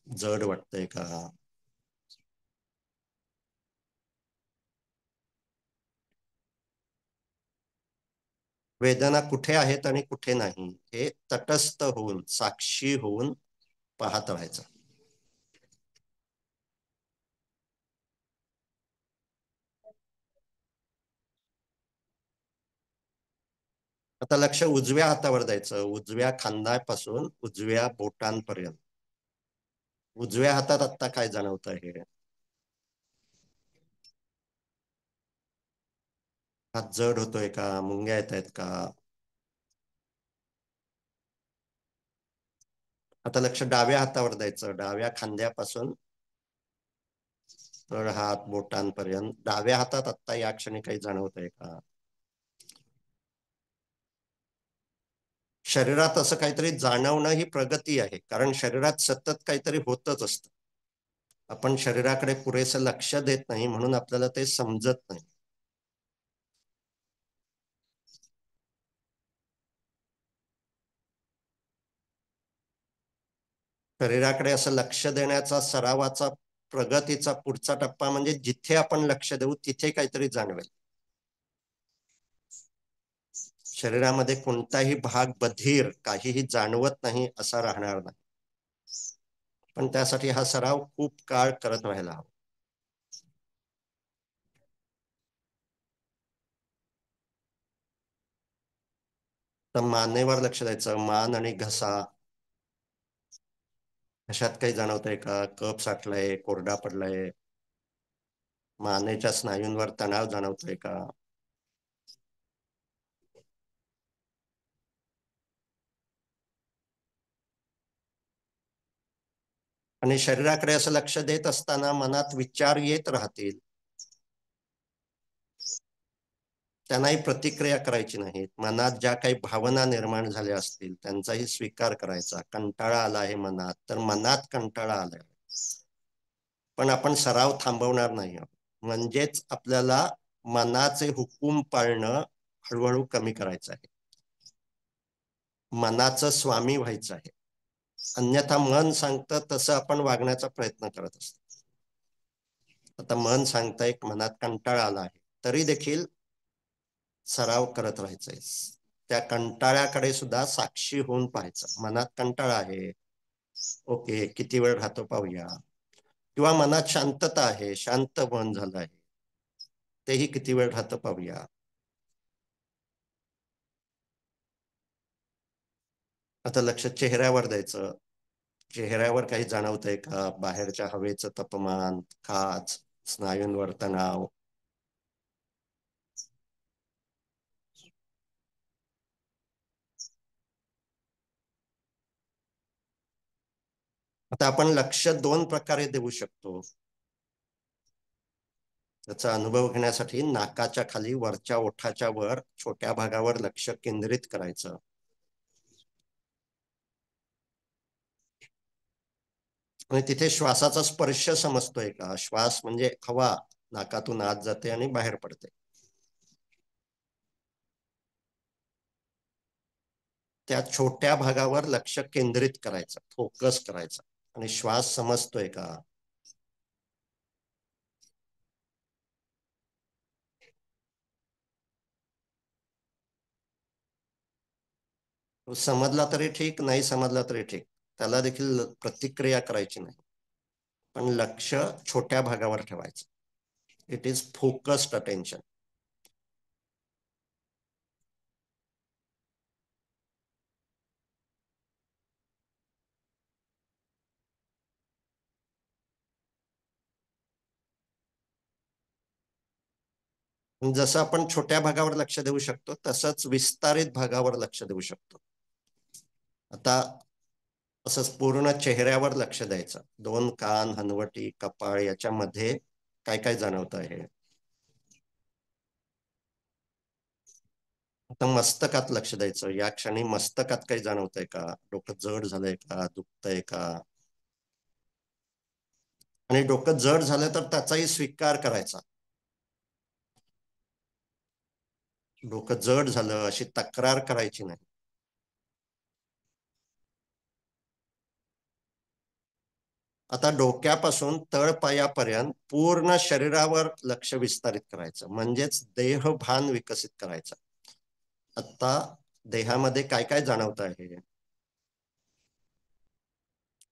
जड वाटतंय का? वेदना कुठे आहेत आणि कुठे नाही हे तटस्थ होऊन, साक्षी होऊन पाहत राहायचं. आता लक्ष उजव्या हातावर द्यायचं. उजव्या खांद्यापासून उजव्या बोटांपर्यंत. उजव्या हातात आत्ता काय जाणवत आहे? हात जड होतोय का? मुंग्या येत आहेत का? आता लक्ष डाव्या हातावर द्यायचं. डाव्या खांद्यापासून तळ हात बोटांपर्यंत. डाव्या हातात आत्ता या क्षणी काही जाणवत आहे का? शरीरात असं काहीतरी जाणवणं ही प्रगती आहे. कारण शरीरात सतत काहीतरी होतच असतं. आपण शरीराकडे पुरेसं लक्ष देत नाही म्हणून आपल्याला ते समजत नाही. शरीराकडे असं लक्ष देण्याचा सरावाचा प्रगतीचा पुढचा टप्पा म्हणजे जिथे आपण लक्ष देऊ तिथे काहीतरी जाणवेल. शरीरामध्ये कोणताही भाग बधीर, काहीही जाणवत नाही असा राहणार नाही. पण त्यासाठी हा सराव खूप काळ करत राहायला हवा. तर मानेवर लक्ष द्यायचं. मान आणि घसा. घशात काही जाणवतंय का? कप साठलाय, कोरडा पडलाय. मानेच्या स्नायूंवर तणाव जाणवतोय का? आणि शरीराकडे असं लक्ष देत असताना मनात विचार येत राहतील. त्यांनाही प्रतिक्रिया करायची नाही. मनात ज्या काही भावना निर्माण झाल्या असतील त्यांचाही स्वीकार करायचा. कंटाळा आला आहे मनात तर मनात कंटाळा आलाय. पण आपण सराव थांबवणार नाही आहोत. म्हणजेच आपल्याला मनाचे हुकूम पाळणं हळूहळू कमी करायचं आहे. मनाचं स्वामी व्हायचं आहे. अन्यथा मन सांगतं तसं आपण वागण्याचा प्रयत्न करत असतो. आता मन सांगतंय मनात कंटाळा आला आहे तरी देखील सराव करत राहायचंय. त्या कंटाळ्याकडे सुद्धा साक्षी होऊन पाहायचं. मनात कंटाळा आहे, ओके, किती वेळ राहतो पाहूया. किंवा मनात शांतता आहे, शांत मन झालं आहे, तेही किती वेळ राहतं पाहूया. आता लक्ष चेहऱ्यावर द्यायचं. चेहऱ्यावर काही जाणवतंय का? बाहेरच्या हवेचं तापमान, खाज, स्नायूंवर तणाव. आता आपण लक्ष दोन प्रकारे देऊ शकतो. त्याचा अनुभव घेण्यासाठी नाकाच्या खाली वरच्या ओठाच्या वर छोट्या भागावर लक्ष केंद्रित करायचं. आणि तिथे श्वासाचा स्पर्श समजतोय का? श्वास म्हणजे हवा नाकातून आत जाते आणि बाहेर पडते. त्या छोट्या भागावर लक्ष केंद्रित करायचं, फोकस करायचं. आणि श्वास समजतोय का? तो समजला तरी ठीक, नाही समजला तरी ठीक, त्याला देखील प्रतिक्रिया करायची नाही. पण लक्ष छोट्या भागावर ठेवायचं. It is focused attention. जसं आपण छोट्या भागावर लक्ष देऊ शकतो, तसंच विस्तारित भागावर लक्ष देऊ शकतो. आता असंच पूर्ण चेहऱ्यावर लक्ष द्यायचं. दोन कान, हनवटी, कपाळ याच्यामध्ये काय काय जाणवत आहे. आता मस्तकात लक्ष द्यायचं. या क्षणी मस्तकात काही जाणवतंय का? डोकं जड झालंय का? दुखतंय का? आणि डोकं जड झालं तर त्याचाही स्वीकार करायचा. डोकं जड झालं अशी तक्रार करायची नाही. आता डोक्यापासून तळपायापर्यंत पूर्ण शरीरावर लक्ष विस्तारित करायचं, म्हणजेच देहभान विकसित करायचं. आता देहामध्ये काय काय जाणवत आहे.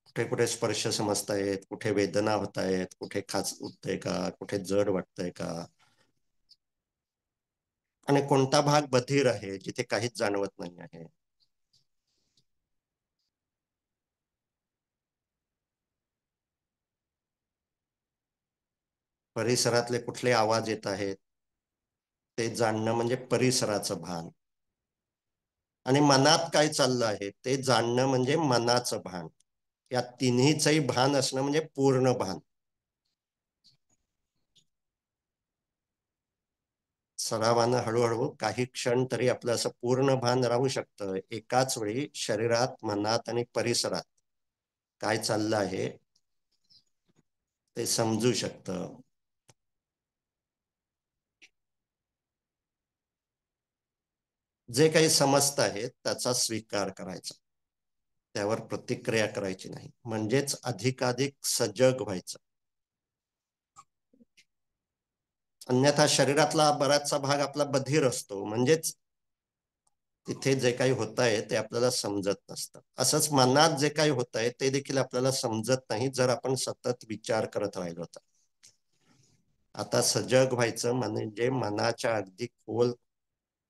कुठे कुठे स्पर्श समजतायत, कुठे वेदना होत आहेत, कुठे खाज उठतंय का, कुठे जड वाटतंय का, आणि कोणता भाग बधीर आहे जिथे काहीच जाणवत नाही आहे. परिसरातले कुठले आवाज येत आहेत ते जाणणं म्हणजे परिसराचं भान. आणि मनात काय चाललं आहे ते जाणणं म्हणजे मनाचं भान. या तिन्हीचंही भान असणं म्हणजे पूर्ण भान. सरावानं हळूहळू काही क्षण तरी आपलं असं पूर्ण भान राहू शकतं. एकाच वेळी शरीरात, मनात आणि परिसरात काय चाललं आहे ते समजू शकतं. जे काही समजत आहे त्याचा स्वीकार करायचा, त्यावर प्रतिक्रिया करायची नाही, म्हणजेच अधिकाधिक सजग व्हायचं. अन्यथा शरीरातला बराचसा भाग आपला बधीर असतो, म्हणजेच तिथे जे काही होत आहे ते आपल्याला समजत नसतं. असंच मनात जे काही होत आहे ते देखील आपल्याला समजत नाही जर आपण सतत विचार करत राहिलो तर. आता सजग व्हायचं म्हणजे मनाच्या अगदी खोल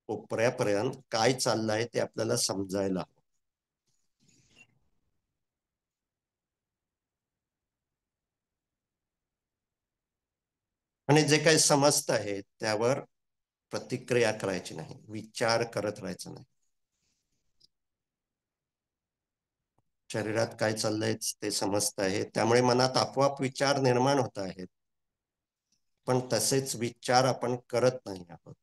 कोपऱ्यापर्यंत काय चाललंय ते आपल्याला समजायला. आणि जे काही समजत आहे त्यावर प्रतिक्रिया करायची नाही, विचार करत राहायचं नाही. शरीरात काय चाललंय ते समजत आहे, त्यामुळे मनात आपोआप विचार निर्माण होत आहेत. पण तसेच विचार आपण करत नाही आहोत.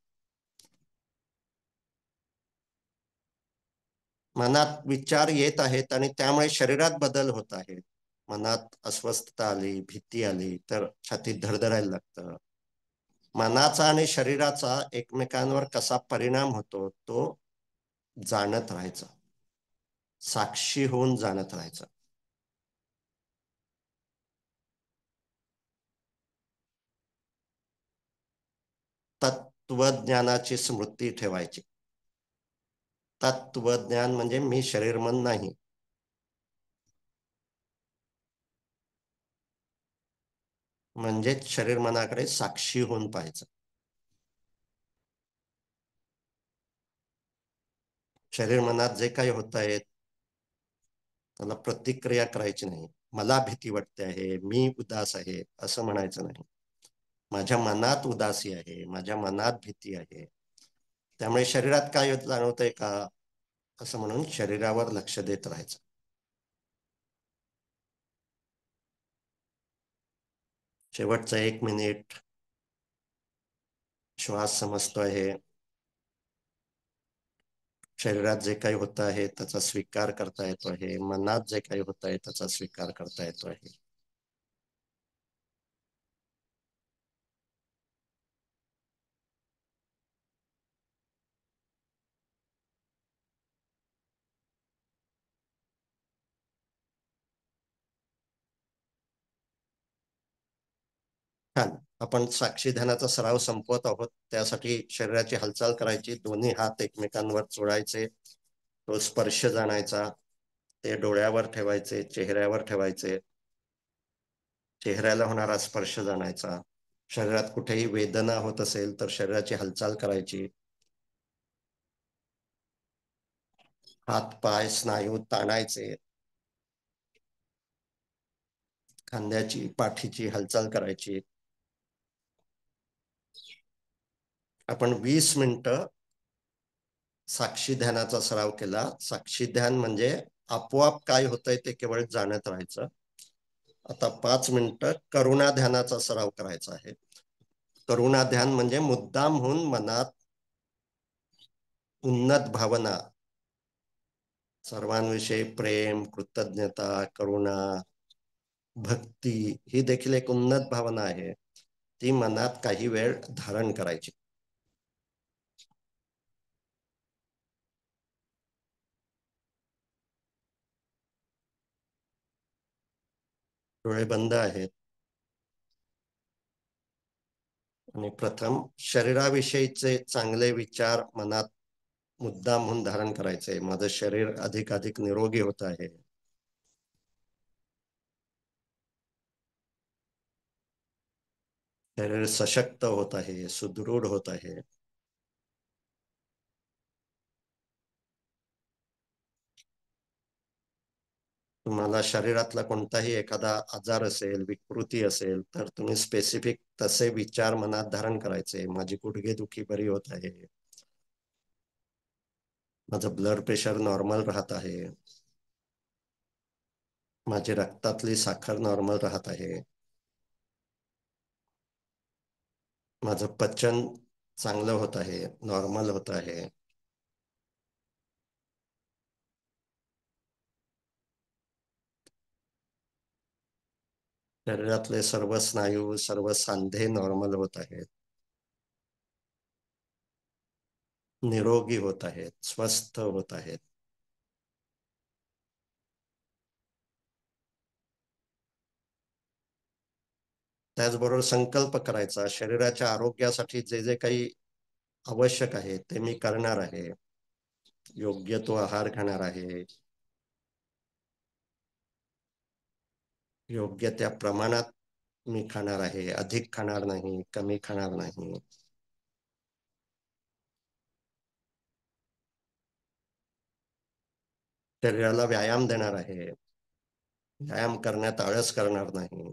मनात विचार येत आहेत आणि त्यामुळे शरीरात बदल होत आहेत. मनात अस्वस्थता आली, भीती आली तर छातीत धडधडायला लागतं. मनाचा आणि शरीराचा एकमेकांवर कसा परिणाम होतो तो जाणत राहायचा, साक्षी होऊन जाणत राहायचं. तत्वज्ञानाची स्मृती ठेवायची. तत्वज्ञान म्हणजे मी शरीर मन नाही. म्हणजेच शरीर मनाकडे साक्षी होऊन पाहायचं. शरीर मनात जे काही होत आहे त्याला प्रतिक्रिया करायची नाही. मला भीती वाटते आहे, मी उदास आहे असं म्हणायचं नाही. माझ्या मनात उदासी आहे, माझ्या मनात भीती आहे, त्यामुळे शरीरात काय जाणवतंय का असं म्हणून शरीरावर लक्ष देत राहायचं. शेवटचं 1 मिनिट श्वास समजतो आहे. शरीरात जे काही होत आहे त्याचा स्वीकार करता येतो आहे. मनात जे काही होत आहे त्याचा स्वीकार करता येतो आहे. छान. आपण साक्षी ध्यानाचा सराव संपवत आहोत. त्यासाठी शरीराची हालचाल करायची. दोन्ही हात एकमेकांवर चोळायचे. तो स्पर्श जाणायचा. ते डोळ्यावर ठेवायचे, चेहऱ्यावर ठेवायचे. चेहऱ्याला होणारा स्पर्श जाणायचा. शरीरात कुठेही वेदना होत असेल तर शरीराची हालचाल करायची. हात पाय स्नायू ताणायचे. खांद्याची पाठीची हालचाल करायची. आपण 20 मिनिटं साक्षी ध्यानाचा सराव केला. साक्षी ध्यान म्हणजे आपोआप काय होतंय ते केवळ जाणत राहायचं. आता 5 मिनिटं करुणा ध्यानाचा सराव करायचा आहे. करुणा ध्यान म्हणजे मुद्दाम होऊन मनात उन्नत भावना, सर्वांविषयी प्रेम, कृतज्ञता, करुणा, भक्ती ही देखील एक उन्नत भावना आहे. ती मनात काही वेळ धारण करायची. डोळे बंद आहेत. आणि प्रथम शरीराविषयीचे चांगले विचार मनात मुद्दाम म्हणून धारण करायचे. माझं शरीर अधिकाधिक निरोगी होत आहे. शरीर सशक्त होत आहे, सुदृढ होत आहे. तुम्हाला शरीरातला कोणताही एखादा आजार असेल, विकृती असेल तर तुम्ही स्पेसिफिक तसे विचार मनात धारण करायचे. माझी गुडघेदुखी बरी होत आहे. माझं ब्लड प्रेशर नॉर्मल राहत आहे. माझी रक्तातली साखर नॉर्मल राहत आहे. माझं पचन चांगलं होत आहे, नॉर्मल होत आहे. शरीरातले सर्व स्नायू, सर्व सांधे नॉर्मल होत आहेत. निरोगी होत आहेत, स्वस्थ होत आहेत. त्याचबरोबर संकल्प करायचा, शरीराच्या आरोग्यासाठी जे जे काही आवश्यक आहे ते मी करणार आहे. योग्य तो आहार घेणार आहे. योग्य त्या प्रमाणात मी खाणार आहे. अधिक खाणार नाही, कमी खाणार नाही. शरीराला व्यायाम देणार आहे. व्यायाम करण्यात आळस करणार नाही.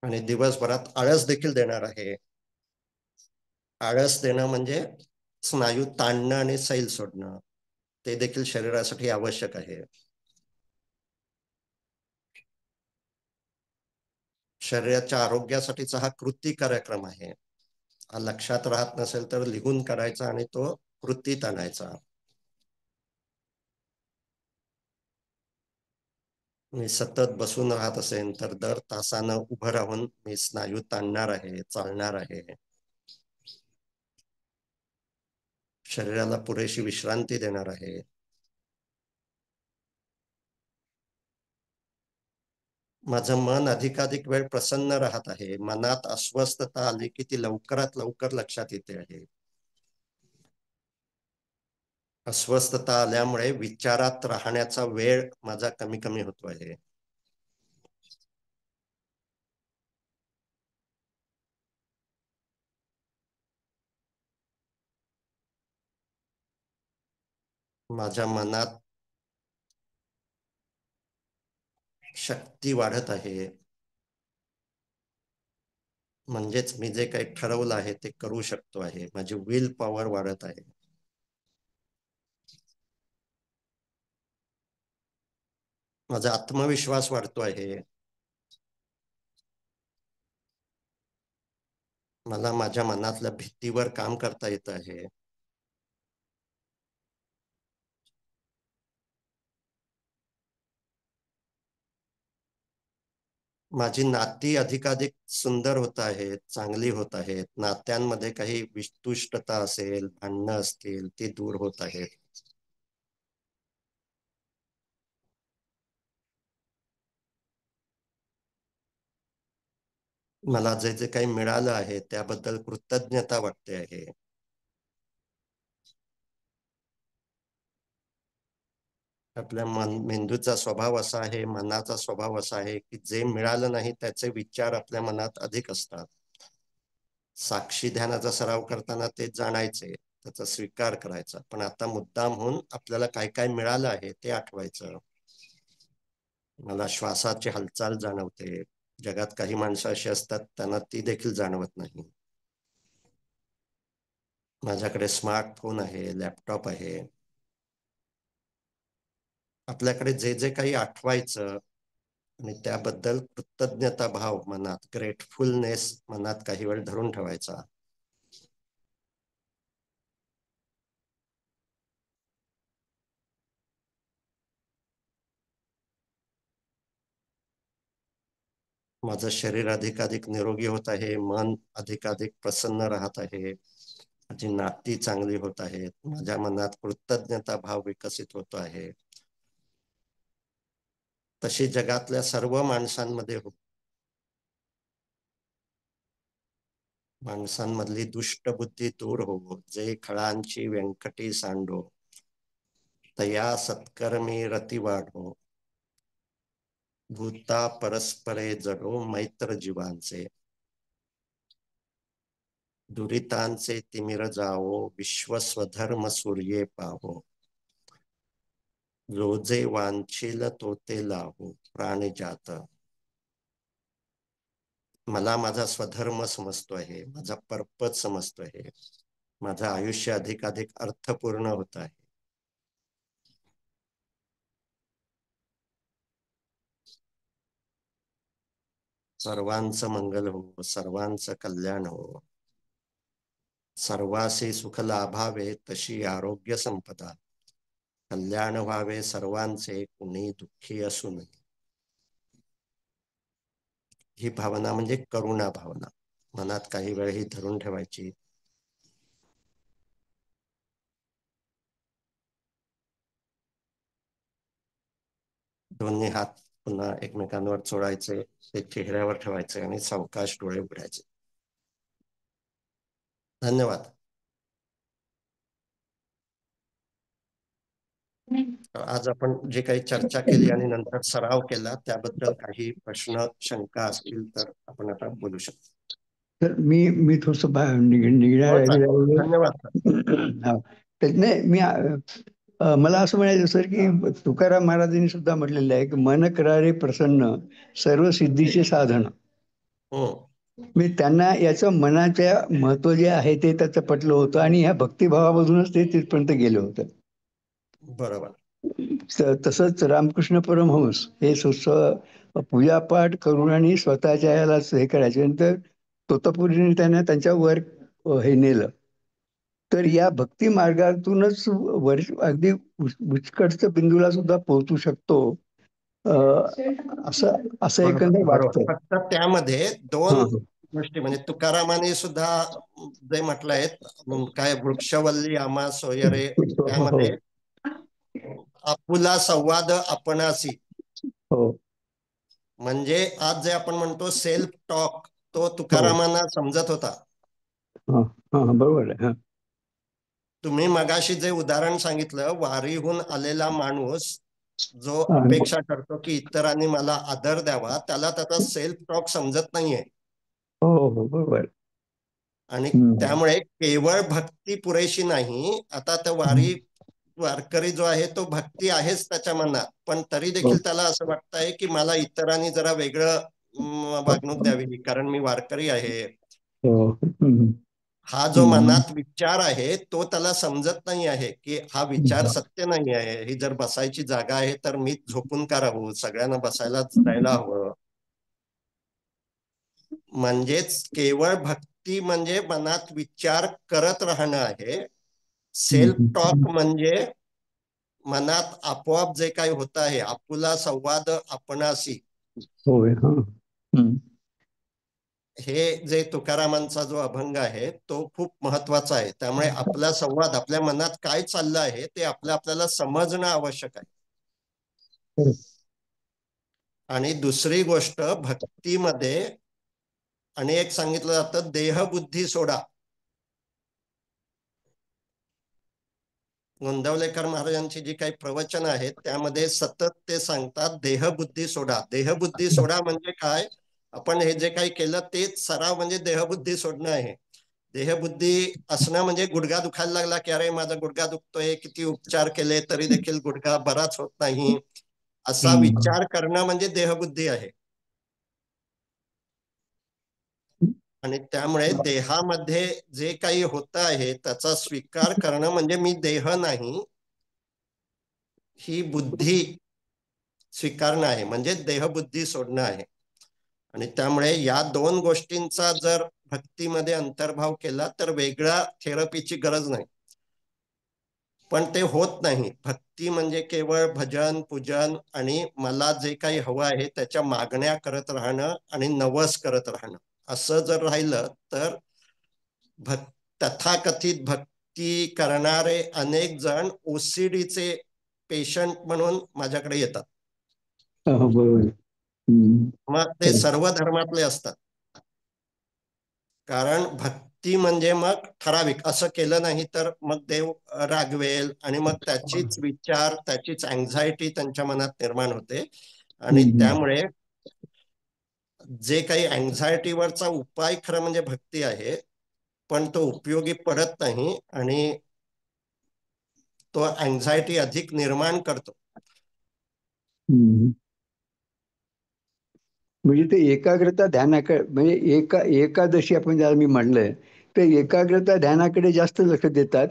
आणि दिवसभरात आळस देखील देणार आहे. आळस देणं म्हणजे स्नायू ताणणं आणि सैल सोडणं. ते देखील शरीरासाठी आवश्यक आहे. शरीराच्या आरोग्यासाठीचा हा कृती कार्यक्रम आहे. हा लक्षात राहत नसेल तर लिहून काढायचा आणि तो कृतीत आणायचा. मी सतत बसून राहत असेल तर दर तासानं उभं राहून मी स्नायू ताणणार आहे, चालणार आहे. शरीराला पुरेशी विश्रांती देणार आहे. माझं मन अधिकाधिक वेळ प्रसन्न राहत आहे. मनात अस्वस्थता आली की ती लवकरात लवकर लक्षात येते आहे. अस्वस्थता आल्यामुळे विचारात राहण्याचा वेळ माझा कमी कमी होतो आहे. माझ्या मनात शक्ती वाढत आहे. म्हणजेच मी जे काही ठरवलं आहे ते करू शकतो आहे. माझी विल पॉवर वाढत आहे. माझा आत्मविश्वास वाढतो आहे. मला माझ्या मनातल्या भीतीवर काम करता येत आहे. माझी नाती अधिकाधिक सुंदर होत आहेत, चांगली होत आहेत. नात्यांमध्ये काही वितुष्टता असेल, भांडणं असतील, ती दूर होत आहेत. मला जे जे काही मिळालं आहे त्याबद्दल कृतज्ञता वाटते आहे. आपल्या मेंदूचा स्वभाव असा आहे, मनाचा स्वभाव असा आहे की जे मिळालं नाही त्याचे विचार आपल्या मनात अधिक असतात. साक्षी ध्यानाचा सराव करताना ते जाणायचे, त्याचा स्वीकार करायचा. पण आता मुद्दाम होऊन आपल्याला काय काय मिळालं आहे ते आठवायचं. मला श्वासाची हालचाल जाणवते. जगात काही माणसं अशी असतात त्यांना ती देखील जाणवत नाही. माझ्याकडे स्मार्टफोन आहे, लॅपटॉप आहे. आपल्याकडे जे जे काही आठवायचं आणि त्याबद्दल कृतज्ञता भाव मनात, ग्रेटफुलनेस मनात काही वेळ धरून ठेवायचा. माझं शरीर अधिकाधिक निरोगी होत आहे, मन अधिकाधिक प्रसन्न राहत आहे, माझी नाती चांगली होत आहेत, माझ्या मनात कृतज्ञता भाव विकसित होतो आहे. तशी जगातल्या सर्व माणसांमध्ये हो. माणसांमधली दुष्ट बुद्धी दूर हो, जे खळांची व्यंकटी सांडो, तया सत्कर्मी रती वाढो, भूता परस्परे जडो मैत्र जीवांचे, दुरितांचे तिमिर जावो, विश्व स्वधर्म सूर्ये पाहो, रोजे वांछील तोते लाहो, प्राणिजात. मला माझा स्वधर्म समजतो आहे, माझा पर्पज समजतो आहे, माझं आयुष्य अधिकाधिक अर्थपूर्ण होत आहे. सर्वांचं मंगल हो, सर्वांचं कल्याण हो. सर्वासी सुख लाभावे तशी आरोग्य संपदा, कल्याण व्हावे सर्वांचे कुणी दुःखी असू नये. ही भावना म्हणजे करुणा भावना मनात काही वेळ ही धरून ठेवायची. दोन्ही हात पुन्हा एकमेकांवर चोळायचे, ते चेहऱ्यावर ठेवायचे आणि सावकाश डोळे उघडायचे. धन्यवाद. आज आपण जे काही चर्चा केली आणि नंतर सराव केला त्याबद्दल काही प्रश्न शंका असतील तर आपण आता बोलू शकतो. तर मी थोडस हो, निघणार चालेल. आहे. धन्यवाद सर. हा. नाही मी मला असं म्हणायचं सर की तुकाराम महाराजांनी सुद्धा म्हटलेलं आहे की मन करारे प्रसन्न सर्व सिद्धीचे साधन. हो, मी त्यांना याचं मनाच्या महत्व जे आहे ते त्याचं पटलं होतं आणि ह्या भक्तिभावामधूनच ते तिथपर्यंत गेलं होतं. बरोबर. तसंच रामकृष्ण परमहंस हे पूजापाठ करून आणि स्वतःच्या यालाच हे करायचे. नंतर तोतापुरीने त्यांना त्यांच्यावर हे नेलं. तर या भक्ती मार्गातूनच अगदी उत्कट बिंदूला सुद्धा पोहोचू शकतो असं असं बरोबर एकंदर बरोबर. वाटतं. फक्त त्यामध्ये हा दोन गोष्टी म्हणजे तुकारामाने सुद्धा जे म्हटलं आहे काय वृक्षवल्ली आम्हा सोयरे, हो हो त्यामध्ये आपुला संवाद आपणासी, हो म्हणजे आज जे आपण म्हणतो सेल्फ टॉक, तो हो तुकारामांना समजत होता. हा हा बरोबर आहे. हा तुम्ही मगाशी जे उदाहरण सांगितलं, वारीहून आलेला माणूस जो हा, अपेक्षा करतो की इतरांनी मला आदर द्यावा, त्याला त्याचा सेल्फ टॉक समजत नाहीये. हो हो बरोबर. आणि हम्म. त्यामुळे केवळ भक्ती पुरेशी नाही. आता त्या वारकरी जो आहे तो भक्ती आहेच त्याच्या मनात, पण तरी हो देखील त्याला असं वाटतंय की मला इतरांनी जरा वेगळं वागणूक द्यावी कारण मी वारकरी आहे. हो हम्म. हा जो हम्म. मनात विचार आहे तो त्याला समजत नाही आहे की हा विचार सत्य नाही आहे. ही जर बसायची जागा आहे तर मी झोपून का राहू, सगळ्यांना बसायलाच द्यायला हवं. म्हणजेच केवळ भक्ती म्हणजे मनात विचार करत राहणं आहे. हम्म, सेल्फ टॉक म्हणजे मनात आपोआप जे काही होत आहे, आपुला संवाद आपणाशी, होय हा. हम्म. हे जे तुकारामांचा जो अभंग आहे तो खूप महत्वाचा आहे. त्यामुळे आपला संवाद, आपल्या मनात काय चाललं आहे ते आपल्याला समजणं आवश्यक आहे. आणि दुसरी गोष्ट भक्तीमध्ये आणि एक सांगितलं जातं, देहबुद्धी सोडा. गोंदवलेकर महाराजांची जी काही प्रवचन आहेत त्यामध्ये सतत ते सांगतात, देहबुद्धी सोडा. देहबुद्धी सोडा म्हणजे काय? आपण हे जे काही केलं तेच सराव म्हणजे देहबुद्धी सोडणं आहे. देहबुद्धी असणं म्हणजे गुडघा दुखायला लागला की अरे माझा गुडघा दुखतोय, किती उपचार केले तरी देखील गुडघा बराच होत नाही, असा हम्म. विचार करणं म्हणजे देहबुद्धी आहे. आणि त्यामुळे देहामध्ये जे काही होत आहे त्याचा स्वीकार करणं म्हणजे मी देह नाही, ही बुद्धी स्वीकारणं आहे, म्हणजे देहबुद्धी सोडणं आहे. आणि त्यामुळे या दोन गोष्टींचा जर भक्तीमध्ये अंतर्भाव केला तर वेगळ्या थेरपीची गरज नाही. पण ते होत नाही. भक्ती म्हणजे केवळ भजन पूजन आणि मला जे काही हवं आहे त्याच्या मागण्या करत राहणं आणि नवस करत राहणं, असं जर राहिलं तर तथाकथित भक्ती करणारे अनेक जण ओसीडीचे पेशंट म्हणून माझ्याकडे येतात. हा, बरोबर. हम्म. मग ते सर्व धर्मातले असतात. कारण भक्ती म्हणजे मग ठराविक असं केलं नाही तर मग देव रागवेल, आणि मग त्याचीच विचार, त्याचीच अँझायटी त्यांच्या मनात निर्माण होते. आणि हम्म. त्यामुळे जे काही अँझायटीवरचा उपाय खरं म्हणजे भक्ती आहे, पण तो उपयोगी पडत नाही आणि तो अँझायटी अधिक निर्माण करतो. हम्म. म्हणजे ते एकाग्रता ध्यानाकडे, म्हणजे एकादशी आपण ज्याला मी म्हणलंय, ते एकाग्रता ध्यानाकडे जास्त लक्ष देतात.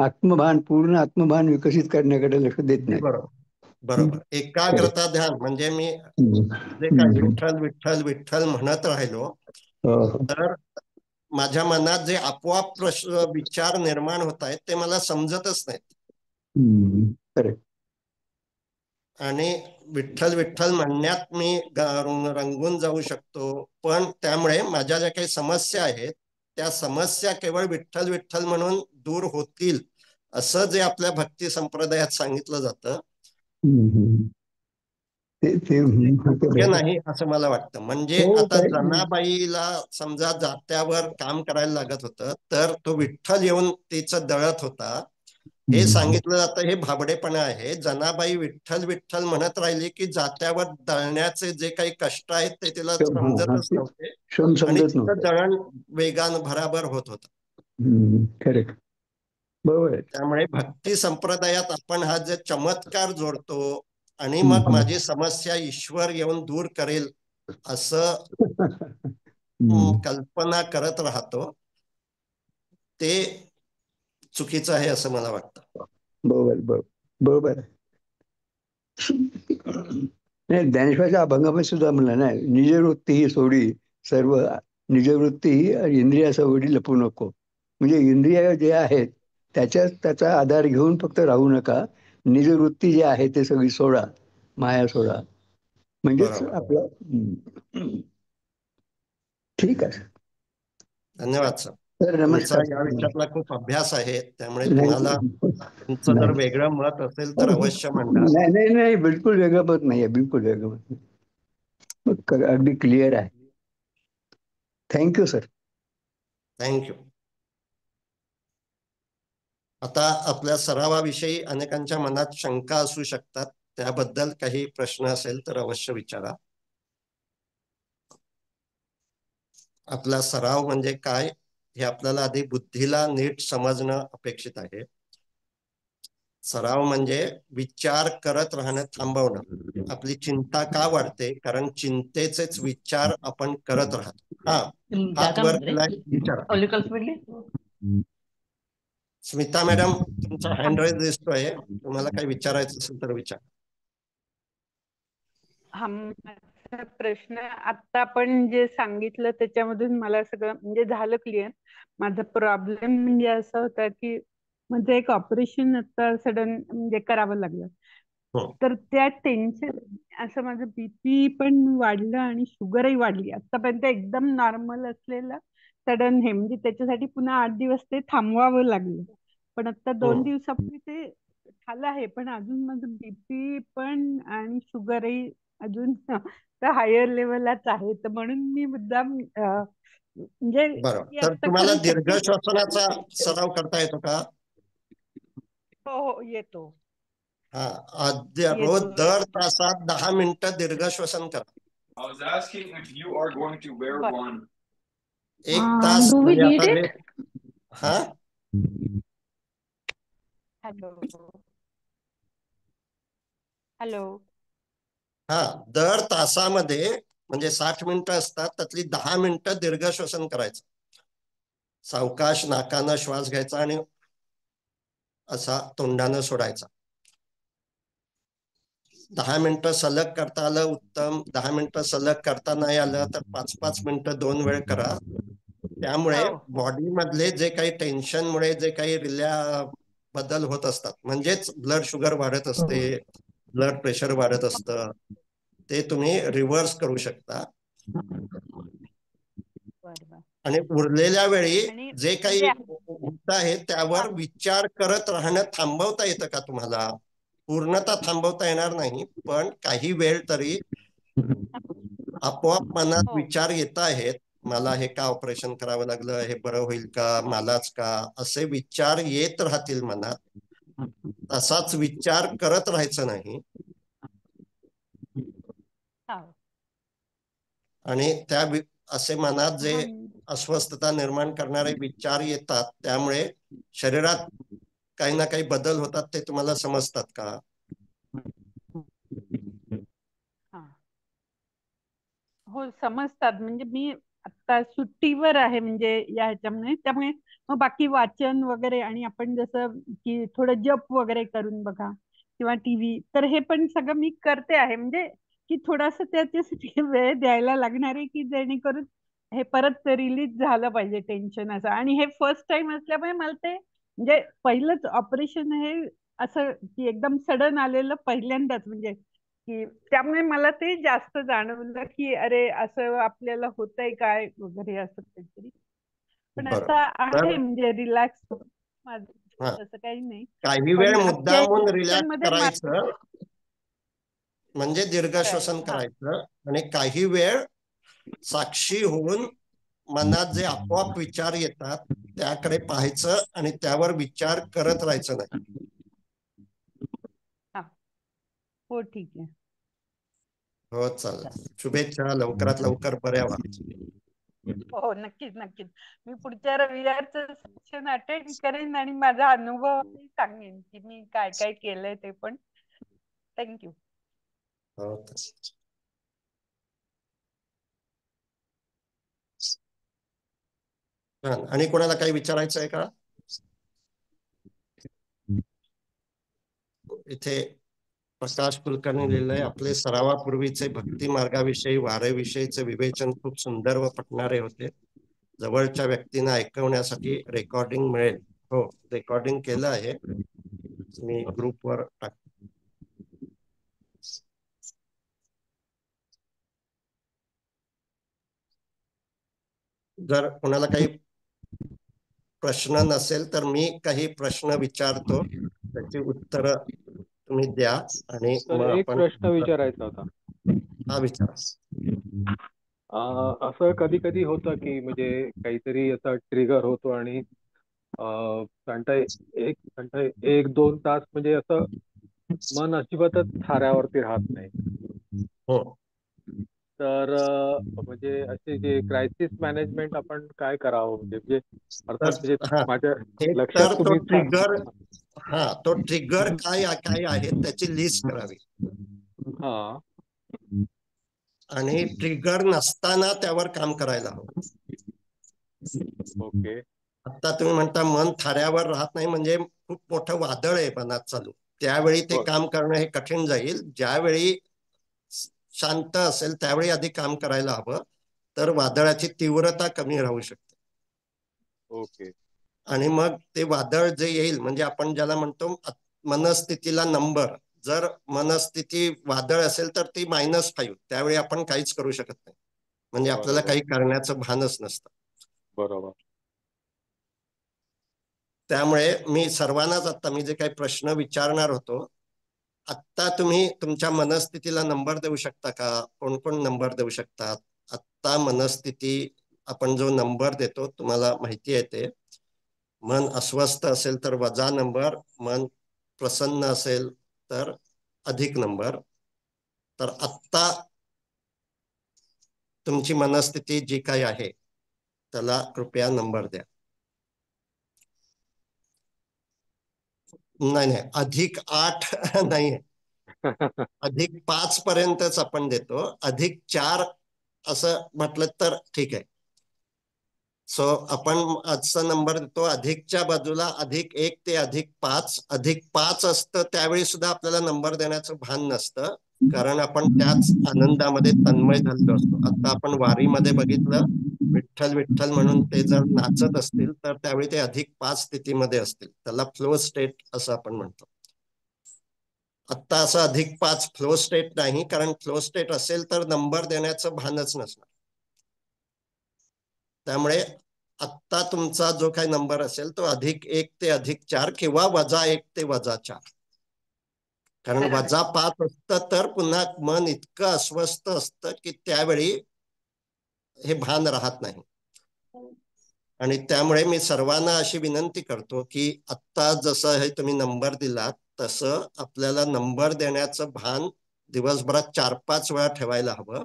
आत्मभान, पूर्ण आत्मभान विकसित करण्याकडे लक्ष देत अगदी नाहीत. बरोबर. हम्म. बरोबर, एकाग्रता ध्यान म्हणजे मी हम्म. जे काही हम्म. विठ्ठल विठ्ठल विठ्ठल म्हणत राहिलो हो. तर माझ्या मनात जे आपोआप प्रश्न विचार निर्माण होत आहेत ते मला समजतच नाहीत. हम्म. करेक्ट. आणि विठ्ठल विठ्ठल म्हणण्यात मी रंगून जाऊ शकतो, पण त्यामुळे माझ्या ज्या काही समस्या आहेत त्या समस्या केवळ विठ्ठल विठ्ठल म्हणून दूर होतील, असं जे आपल्या भक्ती संप्रदायात सांगितलं जातं हम्म. ते ते योग्य बरोबर. नाही असं मला वाटतं. म्हणजे हो आता काय. जनाबाईला समजा जात्यावर काम करायला लागत होतं तर तो विठ्ठल येऊन तिचं दळत होता, हे हम्म. सांगितलं जातं हे भाबडेपणा आहे. जनाबाई विठ्ठल विठ्ठल म्हणत राहिली की जात्यावर दळण्याचे जे काही कष्ट आहेत ते तिला हा हा, समजतच ते नव्हते श्रम आणि समजत तिचं नव्हतं. दळण वेगानं भराभर होत होतं. करेक्ट. बरोबर आहे. त्यामुळे भक्ती संप्रदायात आपण हा जे चमत्कार जोडतो आणि मग हम्म. माझी समस्या ईश्वर येऊन दूर करेल असं हम्म. कल्पना करत राहतो, ते चुकीचं आहे असं मला वाटतं. बरोबर बरोबर. बरोबर आहे. नाही, ज्ञानेश्वराच्या अभंगामध्ये सुद्धा म्हणलं ना, निजवृत्ती ही सोडी सर्व, निजवृत्ती ही इंद्रिया सवडी लपू नको. म्हणजे इंद्रिय जे आहेत त्याचा आधार घेऊन फक्त राहू नका. निजवृत्ती जे आहे ते सगळी सोडा, माया सोडा. म्हणजेच बरोबर. आपलं ठीक आहे. धन्यवाद सर. तर तुमचा नमस्कार. या विषयातला खूप अभ्यास आहे, त्यामुळे तुम्हाला नाही तुमचं जर नाही वेगळं मत असेल तर अवश्य मांडा. नाही नाही नाही, बिलकुल वेगळं मत नाही आहे, बिलकुल वेगळं मत नाही. अगदी क्लिअर आहे. Thank you sir. थँक्यू. आता आपल्या सरावाविषयी अनेकांच्या मनात शंका असू शकतात, त्याबद्दल काही प्रश्न असेल तर अवश्य विचारा. आपला सराव म्हणजे काय हे आपल्याला आधी बुद्धीला नीट समजणं अपेक्षित आहे. सराव म्हणजे विचार करत राहणं थांबवणं. आपली चिंता का वाढते? कारण चिंतेचेच विचार आपण करत राहतो. हा, हात वर केलाय, विचारा. स्मिता मॅडम, तुमचा हँड राईज दिसतोय, तुम्हाला काही विचारायचं असेल तर विचारा. माझा प्रश्न आता आपण जे सांगितलं त्याच्यामधून मला सगळं म्हणजे झालं क्लिअर. माझा प्रॉब्लेम म्हणजे असा होता की म्हणजे एक ऑपरेशन आता सडन म्हणजे करावं लागलं. हं, तर त्या टेन्शन असं माझं बीपी पण वाढलं आणि शुगरही वाढली. आतापर्यंत एकदम नॉर्मल असलेलं सडन हे म्हणजे त्याच्यासाठी पुन्हा 8 दिवस ते थांबवावं लागलं. पण आता 2 दिवसापूर्वी ते झालं आहे. पण अजून माझं बीपी पण आणि शुगरही अजून हायर लेवललाच आहे. तर म्हणून मी मुद्दाम म्हणजे बरं. की तर असं तुम्हाला करू दीर्घ शकते. श्वसनाचा सराव करता येतो का? हो हो येतो. हा. रोज येतो दर येतो. तासात 10 मिनिटं दीर्घ श्वसन करा. I was asking if you are going to wear बर. one. 1 तास Do we म्हणजे need आता जे it? हा हॅलो हॅलो. हा दर तासामध्ये म्हणजे 60 मिनिटं असतात, त्यातली 10 मिनिटं दीर्घ श्वसन करायचं. सावकाश नाकानं श्वास घ्यायचा आणि असा तोंडानं सोडायचा. 10 मिनिटं सलग करता आलं उत्तम. 10 मिनिटं सलग करता नाही आलं तर 5-5 मिनिटं 2 वेळ करा. त्यामुळे हो हो. बॉडी मधले जे काही टेन्शनमुळे जे काही बदल होत असतात, म्हणजेच ब्लड शुगर वाढत असते, ब्लड प्रेशर वाढत असतं, ते तुम्ही रिव्हर्स करू शकता. बर बर. आणि उरलेल्या वेळी आणि जे काही म्हणजे होत आहे हा त्यावर विचार करत राहणं थांबवता येतं का तुम्हाला? पूर्णतः थांबवता येणार नाही, पण काही वेळ तरी आपोआप मनात हो विचार येत आहेत. मला हे का ऑपरेशन करावं लागलं, हे बरं होईल का, मलाच का, असे विचार येत राहतील मनात. तसाच विचार करत राहायचं नाही. हा. आणि असे मनात जे हा अस्वस्थता निर्माण करणारे विचार येतात, त्यामुळे शरीरात काही ना काही बदल होतात, ते तुम्हाला समजतात का? हा. हो समजतात. म्हणजे मी आता सुट्टीवर आहे म्हणजे या ह्याच्यामुळे त्यामुळे मग बाकी वाचन वगैरे आणि आपण जसं की थोडं जप वगैरे करून बघा किंवा टीव्ही तर हे पण सगळं मी करते आहे. म्हणजे की थोडासा त्याच्यासाठी वेळ द्यायला लागणार आहे की जेणेकरून हे परत रिलीज झालं पाहिजे टेन्शन असं. आणि हे फर्स्ट टाइम असल्यामुळे मला ते म्हणजे पहिलंच ऑपरेशन हे असं की एकदम सडन आलेलं पहिल्यांदाच म्हणजे की त्यामुळे मला ते जास्त जाणवलं की अरे असं आपल्याला होतंय काय वगैरे असं काहीतरी. पण बरं. आता तर आहे म्हणजे रिलॅक्स माझं हा, तसं काही नाही. काही वेळ पण आजच्या मुद्दामून सिच्युएशन रिलॅक्स मध्ये करायचं, म्हणजे दीर्घ श्वसन हा करायचं. आणि काही वेळ साक्षी होऊन मनात जे आपोआप विचार येतात त्याकडे पाहायचं आणि त्यावर विचार करत राहायचं नाही. हा. हो ठीक आहे. हो चालेल. शुभेच्छा. लवकरात लवकर बऱ्या व्हा. हो नक्कीच नक्कीच. मी पुढच्या रविवारचं सेशन अटेंड करेन आणि माझा अनुभव सांगेन की मी काय काय केलंय ते पण. थँक्यू. हो. छान. आणि कोणाला काही विचारायचं आहे का? इथे प्रकाश कुलकर्णी लिहिलंय, आपले सरावापूर्वीचे भक्ती मार्गाविषयी वारेविषयीचे विवेचन खूप सुंदर व पटणारे होते. जवळच्या व्यक्तींना ऐकवण्यासाठी रेकॉर्डिंग मिळेल. हो, रेकॉर्डिंग केलं आहे मी, ग्रुपवर टाक. जर कोणाला काही प्रश्न नसेल तर मी काही प्रश्न विचारतो, त्याची उत्तर तुम्ही द्या आणि तर मग एक आपण प्रश्न विचारायचा होता. हा विचार. असं कधी कधी होतं की म्हणजे काहीतरी असा ट्रिगर होतो आणि घंटा घंटा 1-2 तास म्हणजे असं मन अजिबातच थाऱ्यावरती राहत नाही. हो. तर म्हणजे असे जे क्रायसिस मॅनेजमेंट आपण काय करावं म्हणजे अर्थात तर म्हणजे हा, माझ्या एक लक्षात तर तो तुम्ही ट्रिगर, हा तो ट्रिगर काय काय आहे त्याची लिस्ट करावी. हा आणि ट्रिगर नसताना त्यावर काम करायला हवं. ओके. आता तुम्ही म्हणता मन थाऱ्यावर राहत नाही, म्हणजे खूप मोठं वादळ आहे मनात चालू, त्यावेळी ते बर काम करणं हे कठीण जाईल. ज्यावेळी शांत असेल त्यावेळी आधी काम करायला हवं, तर वादळाची तीव्रता कमी राहू शकते. ओके. आणि मग ते वादळ जे येईल म्हणजे आपण ज्याला म्हणतो मनस्थितीला नंबर, जर मनस्थिती वादळ असेल तर ती -5, त्यावेळी आपण काहीच करू शकत नाही, म्हणजे आपल्याला बरोबर. काही करण्याचं भानच नसतं. बरोबर. त्यामुळे मी सर्वांनाच आता मी जे काही प्रश्न विचारणार होतो, आत्ता तुम्ही तुमच्या मनस्थितीला नंबर देऊ शकता का? कोण कोण नंबर देऊ शकतात? आत्ता मनस्थिती आपण जो नंबर देतो तुम्हाला माहिती आहे ते, मन अस्वस्थ असेल तर वजा नंबर, मन प्रसन्न असेल तर अधिक नंबर. तर आत्ता तुमची मनस्थिती जी काही आहे त्याला कृपया नंबर द्या. नाही नाही, +8 नाही, +5 पर्यंतच आपण देतो. +4 असं म्हटलं तर ठीक आहे. सो आपण आजचा नंबर देतो अधिकच्या बाजूला +1 ते +5. +5 असतं त्यावेळी सुद्धा आपल्याला नंबर देण्याचं भान नसतं, कारण आपण त्याच आनंदामध्ये तन्मय झालेलो असतो. आता आपण वारीमध्ये बघितलं, विठ्ठल विठ्ठल म्हणून ते जर नाचत असतील तर त्यावेळी ते +5 स्थितीमध्ये असतील, त्याला फ्लो स्टेट असं आपण म्हणतो. आता असं +5 फ्लो स्टेट नाही, कारण फ्लो स्टेट असेल तर नंबर देण्याचं भानच नसणार. त्यामुळे आत्ता तुमचा जो काही नंबर असेल तो +1 ते +4 किंवा +1 ते +4. कारण +5 असतं तर पुन्हा मन इतकं अस्वस्थ असतं की त्यावेळी हे भान राहत नाही. आणि त्यामुळे मी सर्वांना अशी विनंती करतो की आत्ता जसं हे तुम्ही नंबर दिलात तसं आपल्याला नंबर देण्याचं भान दिवसभरात 4-5 वेळा ठेवायला हवं.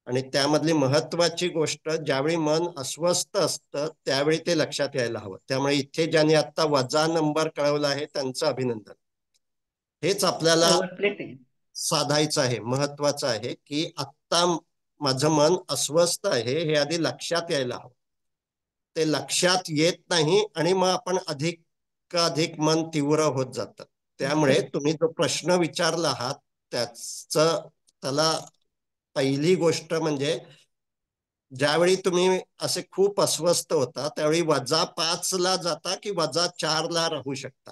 आणि त्यामधली महत्वाची गोष्ट, ज्यावेळी मन अस्वस्थ असतं त्यावेळी ते लक्षात यायला हवं. त्यामुळे इथे ज्यांनी आता वजा नंबर कळवला आहे त्यांचं अभिनंदन. हेच आपल्याला साधायचं आहे, महत्वाचं आहे की आत्ता माझं मन अस्वस्थ आहे हे आधी लक्षात यायला हवं. ते लक्षात येत नाही आणि मग आपण अधिक मन तीव्र होत जातं. त्यामुळे तुम्ही जो प्रश्न विचारला आहात त्याला पहिली गोष्ट म्हणजे ज्यावेळी तुम्ही असे खूप अस्वस्थ होता त्यावेळी -5 ला जाता की -4 ला राहू शकता?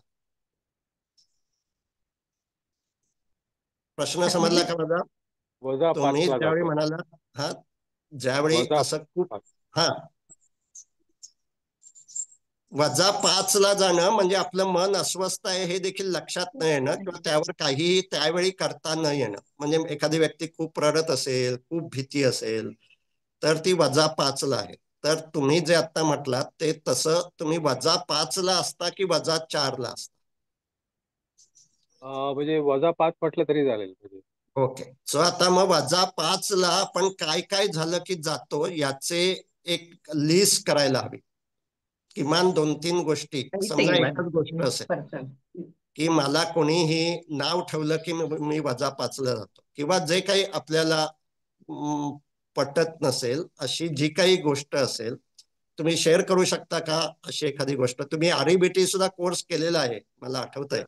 प्रश्न समजला का माझा? -5 तुम्ही ला ज्यावेळी जातो. म्हणाला, हा, ज्यावेळी असं खूप, -5. हा, -5 ला जाणं म्हणजे आपलं मन अस्वस्थ आहे हे देखील लक्षात न येणं किंवा त्यावर काहीही त्यावेळी करता न येणं. म्हणजे एखादी व्यक्ती खूप रडत असेल, खूप भीती असेल तर ती -5 ला आहे. तर तुम्ही जे आता म्हटलात ते तसं तुम्ही -5 ला असता की -4 ला असता? म्हणजे -5 म्हटलं तरी चालेल म्हणजे. ओके. सो आता मग -5 ला आपण काय काय झालं की जातो याचे एक लिस्ट करायला हवी. किमान 2-3 गोष्टी. समजा एकच गोष्ट असेल की मला कोणीही नाव ठेवलं की मी -5 ला जातो, किंवा जे काही आपल्याला पटत नसेल अशी जी काही गोष्ट असेल, तुम्ही शेअर करू शकता का अशी एखादी गोष्ट? तुम्ही REBT सुद्धा कोर्स केलेला आहे मला आठवतंय.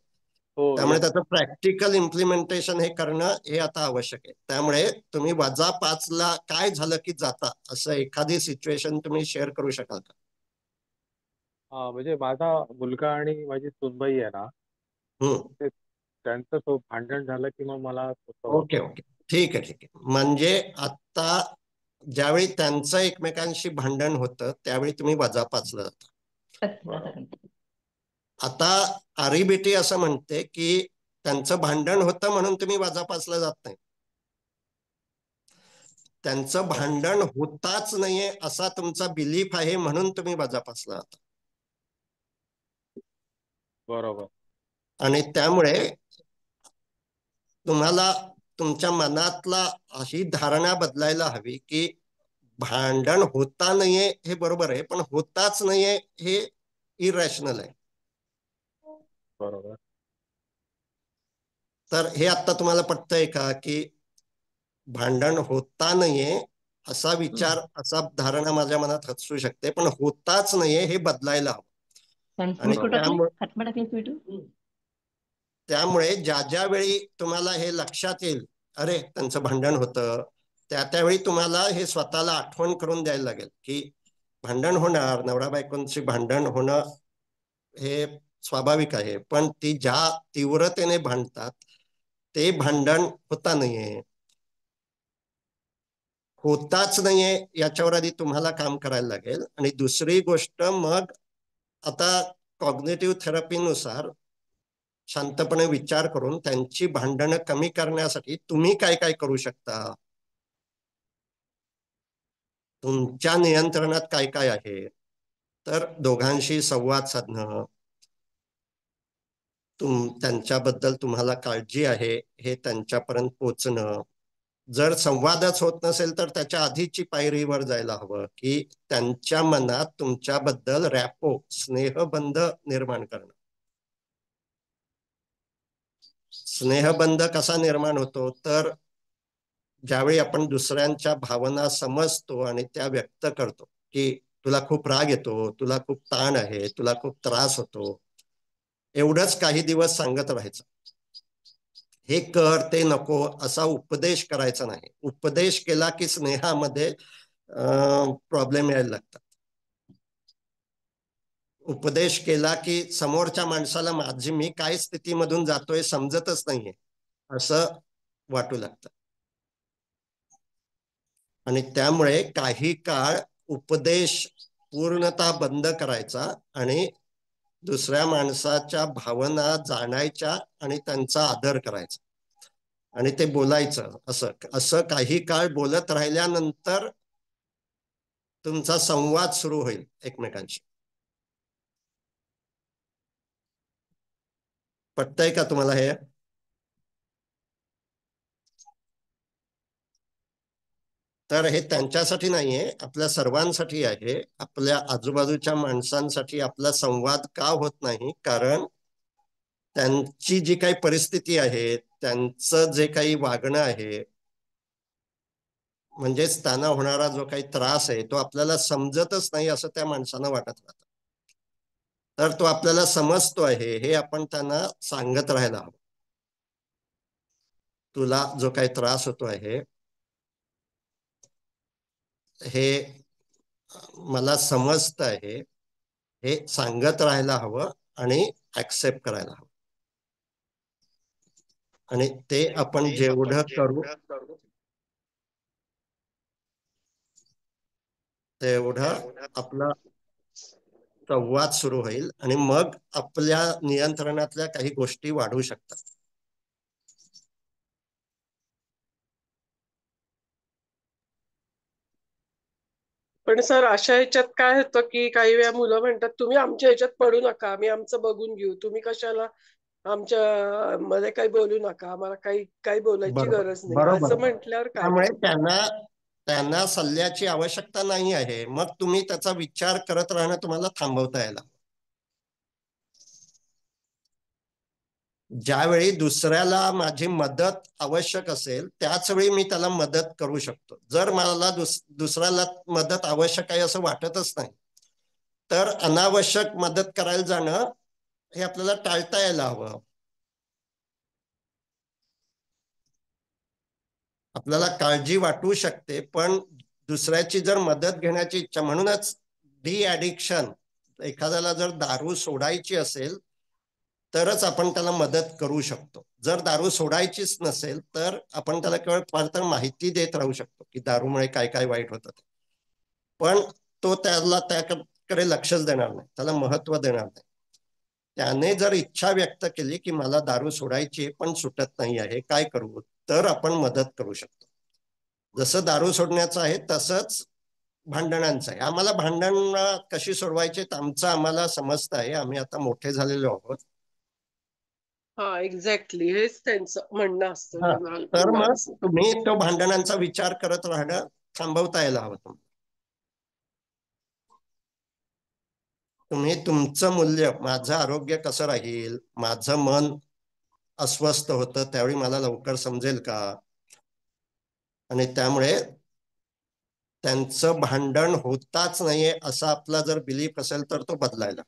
हो, त्यामुळे येस. त्याचं प्रॅक्टिकल इम्प्लिमेंटेशन हे करणं हे आता आवश्यक आहे. त्यामुळे तुम्ही -5 ला काय झालं की जाता असं एखादी सिच्युएशन तुम्ही शेअर करू शकाल का? म्हणजे माझा मुलगा आणि माझी सूनबाई आहे ना, हम्म. ते त्यांचं भांडण झालं की मग मला तसं ओके होतं. ओके, ठीक आहे ठीक आहे. म्हणजे आता ज्यावेळी त्यांचं एकमेकांशी भांडण होतं त्यावेळी तुम्ही -5 ला जाता. आता REBT असं म्हणते की त्यांचं भांडण होतं म्हणून तुम्ही -5 ला जात नाही. त्यांचं भांडण होताच नाहीये असा तुमचा बिलीफ आहे म्हणून तुम्ही -5 ला जाता. बरोबर. आणि त्यामुळे तुम्हाला तुमच्या मनातला अशी धारणा बदलायला हवी की भांडण होता नाहीये हे बरोबर आहे, पण होताच नाहीये हे इरॅशनल आहे. बरोबर. तर हे आता तुम्हाला पटतंय का की भांडण होता नाहीये असा विचार, असा धारणा माझ्या मनात असू शकते, पण होताच नाहीये हे बदलायला हवं. आणि त्यामुळे ज्या ज्या वेळी तुम्हाला हे लक्षात येईल अरे त्यांचं भांडण होतं, त्यावेळी तुम्हाला हे स्वतःला आठवण करून द्यायला लागेल की भांडण होणार, नवरा बायकोंची भांडण होणं हे स्वाभाविक आहे, पण ती ज्या तीव्रतेने भांडतात ते भांडण होता नाहीये, होताच नाहीये याच्यावर आधी तुम्हाला काम करायला लागेल. आणि दुसरी गोष्ट, मग आता कॉग्निटिव्ह थेरपीनुसार शांतपणे विचार करून त्यांची भांडणं कमी करण्यासाठी तुम्ही काय काय करू शकता, तुमच्या नियंत्रणात काय काय आहे. तर दोघांशी संवाद साधणं, त्यांच्याबद्दल तुम्हाला काळजी आहे हे त्यांच्यापर्यंत पोचणं. जर संवादच होत नसेल तर त्याच्या आधीची पायरीवर जायला हवं की त्यांच्या मनात तुमच्याबद्दल रॅपो, स्नेहबंध निर्माण करणं. स्नेहबंध कसा निर्माण होतो, तर ज्यावेळी आपण दुसऱ्यांच्या भावना समजतो आणि त्या व्यक्त करतो की तुला खूप राग येतो, तुला खूप ताण आहे, तुला खूप त्रास होतो, एवढंच काही दिवस सांगत राहायचं. हे कर, ते नको असा उपदेश करायचा नाही. उपदेश केला की स्नेहामध्ये प्रॉब्लेम यायला लागतात. उपदेश केला की समोरच्या माणसाला मी काय स्थितीमधून जातोय समजतच नाहीये असं वाटू लागतं. आणि त्यामुळे काही काळ उपदेश पूर्णतः बंद करायचा आणि दुसऱ्या माणसाच्या भावना जाणायच्या आणि त्यांचा आदर करायचा आणि ते बोलायचं. असं असं काही काळ बोलत राहिल्यानंतर तुमचा संवाद सुरू होईल एकमेकांशी. पटतंय का तुम्हाला हे? तर हे त्यांच्यासाठी नाहीये, आपल्या सर्वांसाठी आहे. आपल्या आजूबाजूच्या माणसांसाठी आपला संवाद का होत नाही, कारण त्यांची जी काही परिस्थिती आहे, त्यांचं जे काही वागणं आहे, म्हणजेच त्यांना होणारा जो काही त्रास आहे तो आपल्याला समजतच नाही असं त्या माणसांना वाटत राहतं. तर तो आपल्याला समजतो आहे हे आपण त्यांना सांगत राहायला हवं. तुला जो काही त्रास होतो आहे हे मला समजत आहे, हे सांगत राहायला हवं आणि ऍक्सेप्ट करायला हवं. आणि ते आपण जेवढं करू तेवढं आपला संवाद सुरू होईल आणि मग आपल्या नियंत्रणातल्या काही गोष्टी वाढू शकतात. पण सर अशा ह्याच्यात काय होतं की काही वेळा मुलं म्हणतात तुम्ही आमच्या ह्याच्यात पडू नका, आम्ही आमचं बघून घेऊ, तुम्ही कशाला आमच्या मध्ये काही बोलू नका, आम्हाला काही काही बोलायची बरोबर, गरज नाही, बरोबर. असं म्हटल्यावर काय त्यामुळे करायचं? त्यांना त्यांना सल्ल्याची आवश्यकता नाही आहे. मग तुम्ही त्याचा विचार करत राहणं तुम्हाला थांबवता यायला. ज्यावेळी दुसऱ्याला माझी मदत आवश्यक असेल त्याच वेळी मी त्याला मदत करू शकतो. जर मला दुसऱ्याला मदत आवश्यक आहे असं वाटतच नाही तर अनावश्यक मदत करायला जाणं हे आपल्याला टाळता यायला हवं. आपल्याला काळजी वाटू शकते पण दुसऱ्याची जर मदत घेण्याची इच्छा, म्हणूनच डी ॲडिक्शन, एखाद्याला जर दारू सोडायची असेल तरच आपण त्याला मदत करू शकतो. जर दारू सोडायचीच नसेल तर आपण त्याला केवळ फार तर माहिती देत राहू शकतो की दारूमुळे काय काय वाईट होतं, पण तो त्याकडे लक्षच देणार नाही, त्याला महत्व देणार नाही. त्याने जर इच्छा व्यक्त केली की मला दारू सोडायची पण सुटत नाही आहे, काय करू, तर आपण मदत करू शकतो. जसं दारू सोडण्याचं आहे तसंच भांडणांचं आहे. आम्हाला भांडण कशी सोडवायची आमचं आम्हाला समजत आहे, आम्ही आता मोठे झालेलो आहोत. हा एक्झॅक्टली, हेच त्यांचं म्हणणं असतं तर मग मुलांचं. तुम्ही तो भांडणांचा विचार करत राहणं थांबवता यायला हवं. तुम्ही तुमचं मूल्य, माझं आरोग्य कसं राहील, माझं मन अस्वस्थ होतं त्यावेळी मला लवकर समजेल का, आणि त्यामुळे त्यांचं भांडण होताच नाहीये असा आपला जर बिलीफ असेल तर तो बदलायला.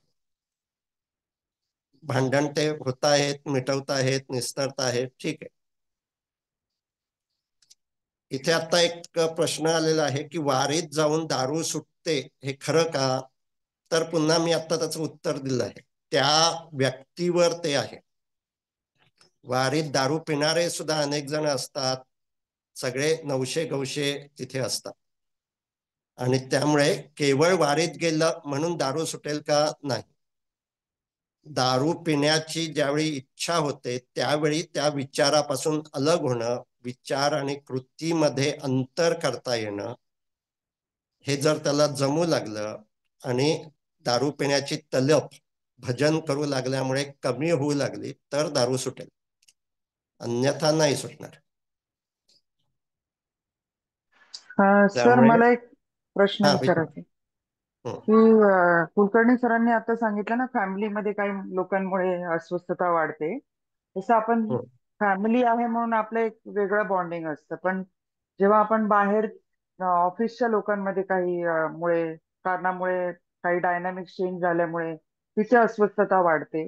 भांडण ते होत आहेत, मिटवत आहेत, निस्तरत आहेत, ठीक आहे, इथे आता एक प्रश्न आलेला आहे की वारीत जाऊन दारू सुटते हे खरं का? तर पुन्हा मी आता त्याचं उत्तर दिलं आहे. त्या व्यक्तीवर ते आहे. वारीत दारू पिणारे सुद्धा अनेक जण असतात. सगळे नवशे गवशे तिथे असतात. आणि त्यामुळे केवळ वारीत गेलं म्हणून दारू सुटेल का? नाही. दारू पिण्याची ज्यावेळी इच्छा होते त्यावेळी त्या विचारापासून अलग होणं, विचार आणि कृतीमध्ये अंतर करता येणं, हे जर त्याला जमू लागलं आणि दारू पिण्याची तलप भजन करू लागल्यामुळे कमी होऊ लागली तर दारू सुटेल, अन्यथा नाही सुटणार. सर त्यामुळे मला एक प्रश्न हा विचार. विचारायचा आहे की कुलकर्णी सरांनी आता सांगितलं ना फॅमिलीमध्ये काही लोकांमुळे अस्वस्थता वाढते. तसं आपण फॅमिली आहे म्हणून आपलं एक वेगळं बॉन्डिंग असतं, पण जेव्हा आपण बाहेर ऑफिसच्या लोकांमध्ये काही कारणामुळे काही डायनामिक्स चेंज झाल्यामुळे तिथे अस्वस्थता वाढते.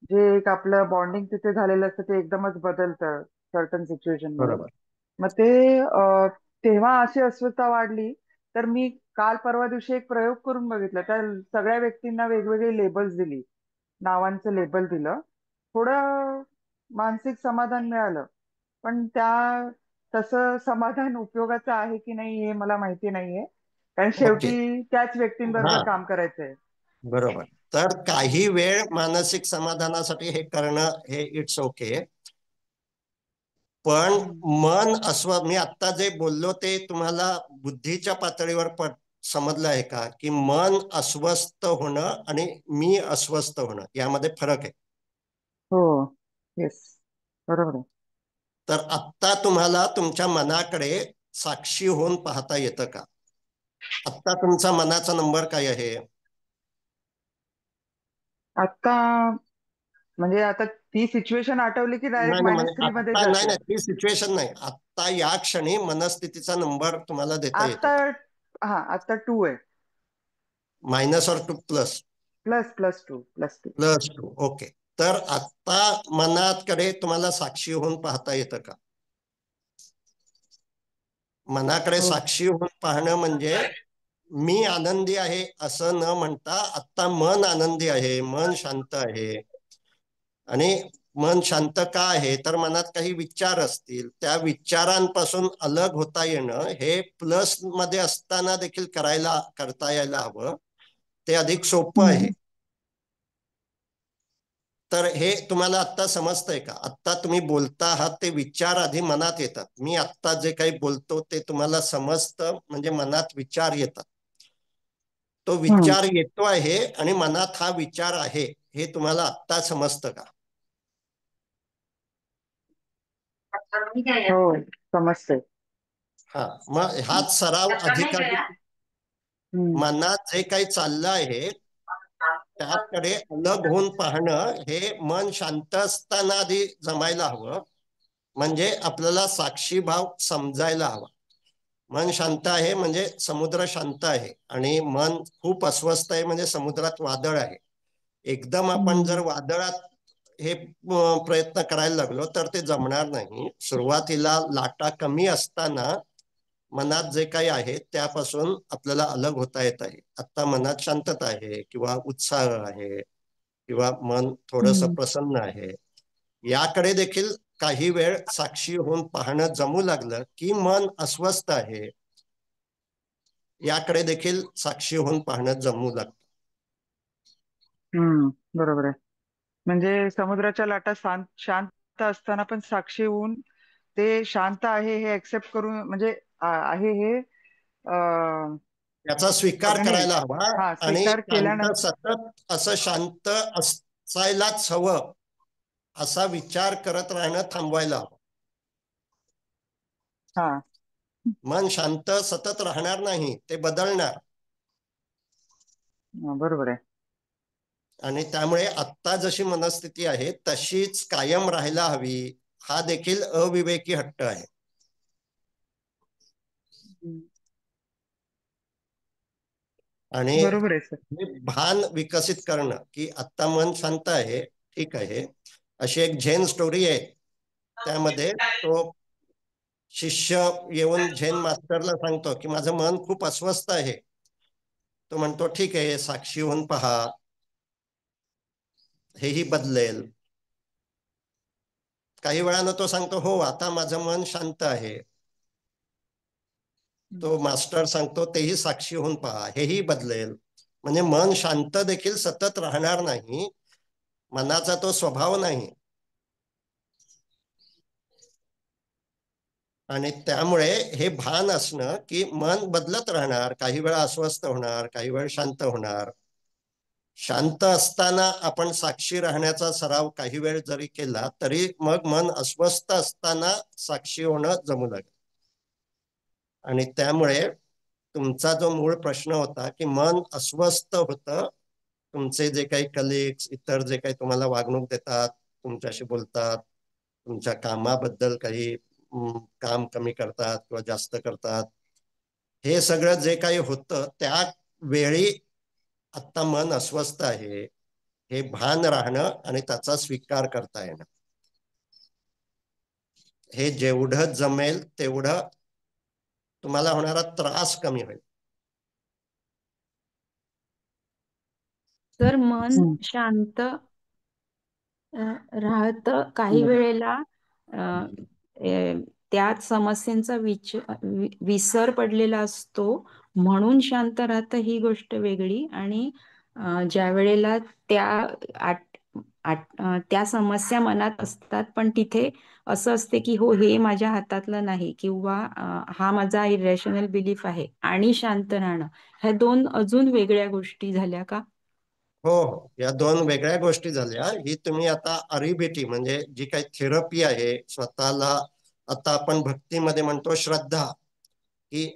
जे एक आपलं बॉन्डिंग तिथे झालेलं असतं ते एकदमच बदलतं सर्टन सिच्युएशन मध्ये. बरोबर. मग ते तेव्हा अशी अस्वस्थता वाढली तर मी काल परवा दिवशी एक प्रयोग करून बघितला. त्या सगळ्या व्यक्तींना वेगवेगळे लेबल्स दिली, नावांचं लेबल दिलं. थोडं मानसिक समाधान मिळालं, पण तसं समाधान उपयोगाचं आहे की नाही हे मला माहिती नाहीये, कारण ओके. शेवटी त्याच हा, व्यक्तींबरोबर काम करायचंय. बरोबर. तर काही वेळ मानसिक समाधानासाठी हे करणं हे इट्स ओके. पण मन मी आता जे बोललो ते तुम्हाला बुद्धीच्या पातळीवर समजलं आहे का? की मन अस्वस्थ होणं आणि मी अस्वस्थ होणं यामध्ये फरक आहे. हो, येस, बरोबर आहे. तर आत्ता तुम्हाला तुमच्या मनाकडे साक्षी होऊन पाहता येतं का? आत्ता तुमचा मनाचा नंबर काय आहे? आता म्हणजे आता ती सिच्युएशन आठवली की डायरेक्ट नाही नाही, म्हणजे -3 मध्ये आत्ता नाही जाते. नाही, ती सिच्युएशन नाही. आत्ता या क्षणी मनस्थितीचा नंबर तुम्हाला देता येतो आता का? हा आता 2 आहे. मायनस और टू प्लस? ++2. +2. ओके. तर आता मनाकडे तुम्हाला साक्षी होऊन पाहता येतं का? मनाकडे हो. साक्षी होऊन पाहणं म्हणजे मी आनंदी आहे असं न म्हणता आता मन आनंदी आहे, मन शांत आहे. आणि मन शांत का आहे? तर मनात काही विचार असतील, त्या विचारांपासून अलग होता येणं हे प्लस मध्ये असताना देखील करता यायला हवं. ते अधिक सोपं आहे. तर हे तुम्हाला आत्ता समजतंय का? आत्ता तुम्ही बोलता आहात ते विचार आधी मनात येतात. मी आत्ता जे काही बोलतो ते तुम्हाला समजतं, म्हणजे मनात विचार येतात. तो विचार येतो आहे आणि मनात हा विचार आहे हे तुम्हाला आत्ता समजतं का? हो, समजते. हा, मग हाच सराव अधिकाधिक हम्म. मनात जे काही चाललं आहे त्याकडे अलग होऊन पाहणं हे मन शांत असताना आधी जमायला हवं. म्हणजे आपल्याला साक्षीभाव समजायला हवा. मन शांत आहे म्हणजे समुद्र शांत आहे, आणि मन खूप अस्वस्थ आहे म्हणजे समुद्रात वादळ आहे. एकदम आपण जर वादळात हे प्रयत्न करायला लागलो तर ते जमणार नाही. सुरुवातीला लाटा कमी असताना मनात जे काही आहे त्यापासून आपल्याला अलग होता येत आहे. आता मनात शांतता आहे किंवा उत्साह आहे किंवा मन थोडंसं प्रसन्न आहे, याकडे देखील काही वेळ साक्षी होऊन पाहणं जमू लागलं की मन अस्वस्थ आहे याकडे देखील साक्षी होऊन पाहणं जमू लागतं. बरोबर आहे. म्हणजे समुद्राच्या लाटा शांत शांत असताना पण साक्षी होऊन ते शांत आहे हे एक्सेप्ट करून, म्हणजे आहे हे त्याचा स्वीकार बघणे, करायला हवा. हा आणि स्वीकार शांत, केल्यानंतर सतत असं शांत असायलाच हवं असा विचार करत राहणं थांबवायला हवं. हा मन शांत सतत राहणार नाही, ते बदलणार. बरोबर आहे. आणि त्यामुळे आत्ता जशी मनस्थिती आहे तशीच कायम राहायला हवी, हा देखील अविवेकी हट्ट आहे. आणि बरोबर आहे सर. भान विकसित करणं की आत्ता मन शांत आहे, ठीक आहे. अशी एक झेन स्टोरी आहे, त्यामध्ये तो शिष्य येऊन झेन मास्टरला सांगतो की माझं मन खूप अस्वस्थ आहे. तो म्हणतो ठीक आहे, साक्षी होऊन पहा, हेही बदलेल. काही वेळानं तो सांगतो हो आता माझं मन शांत आहे. तो मास्टर सांगतो तेही साक्षी होऊन पहा, हेही बदलेल. म्हणजे मन शांत देखील सतत राहणार नाही, मनाचा तो स्वभाव नाही. आणि त्यामुळे हे भान असणं की मन बदलत राहणार, काही वेळा अस्वस्थ होणार, काही वेळ शांत होणार. शांत असताना आपण साक्षी राहण्याचा सराव काही वेळ जरी केला तरी मग मन अस्वस्थ असताना साक्षी होणं जमू लागेल. आणि त्यामुळे तुमचा जो मूळ प्रश्न होता की मन अस्वस्थ होतं, तुमचे जे काही कलिग्स, इतर जे काही तुम्हाला वागणूक देतात, तुमच्याशी बोलतात, तुमच्या कामाबद्दल काही काम कमी करतात किंवा जास्त करतात, हे सगळं जे काही होतं त्या वेळी आता मन अस्वस्थ आहे हे भान राहणं आणि त्याचा स्वीकार करता येणं, हे जेवढं जमेल तेवढं तुम्हाला होणारा त्रास कमी होईल. तर मन शांत राहत काही वेळेला त्या समस्यांचा विसर पडलेला असतो म्हणून शांत राहत, ही गोष्ट वेगळी. आणि ज्या वेळेला त्या समस्या मनात असतात पण तिथे असं असते की हो हे माझ्या हातातलं नाही, किंवा हा माझा इरेशनल बिलीफ आहे, आणि शांत राहणं, ह्या दोन अजून वेगळ्या गोष्टी झाल्या का? हो हो, या दोन वेगळ्या गोष्टी झाल्या. ही तुम्ही आता अरिबीटी म्हणजे जी काही थेरपी आहे स्वतःला, आता आपण भक्तीमध्ये म्हणतो श्रद्धा, की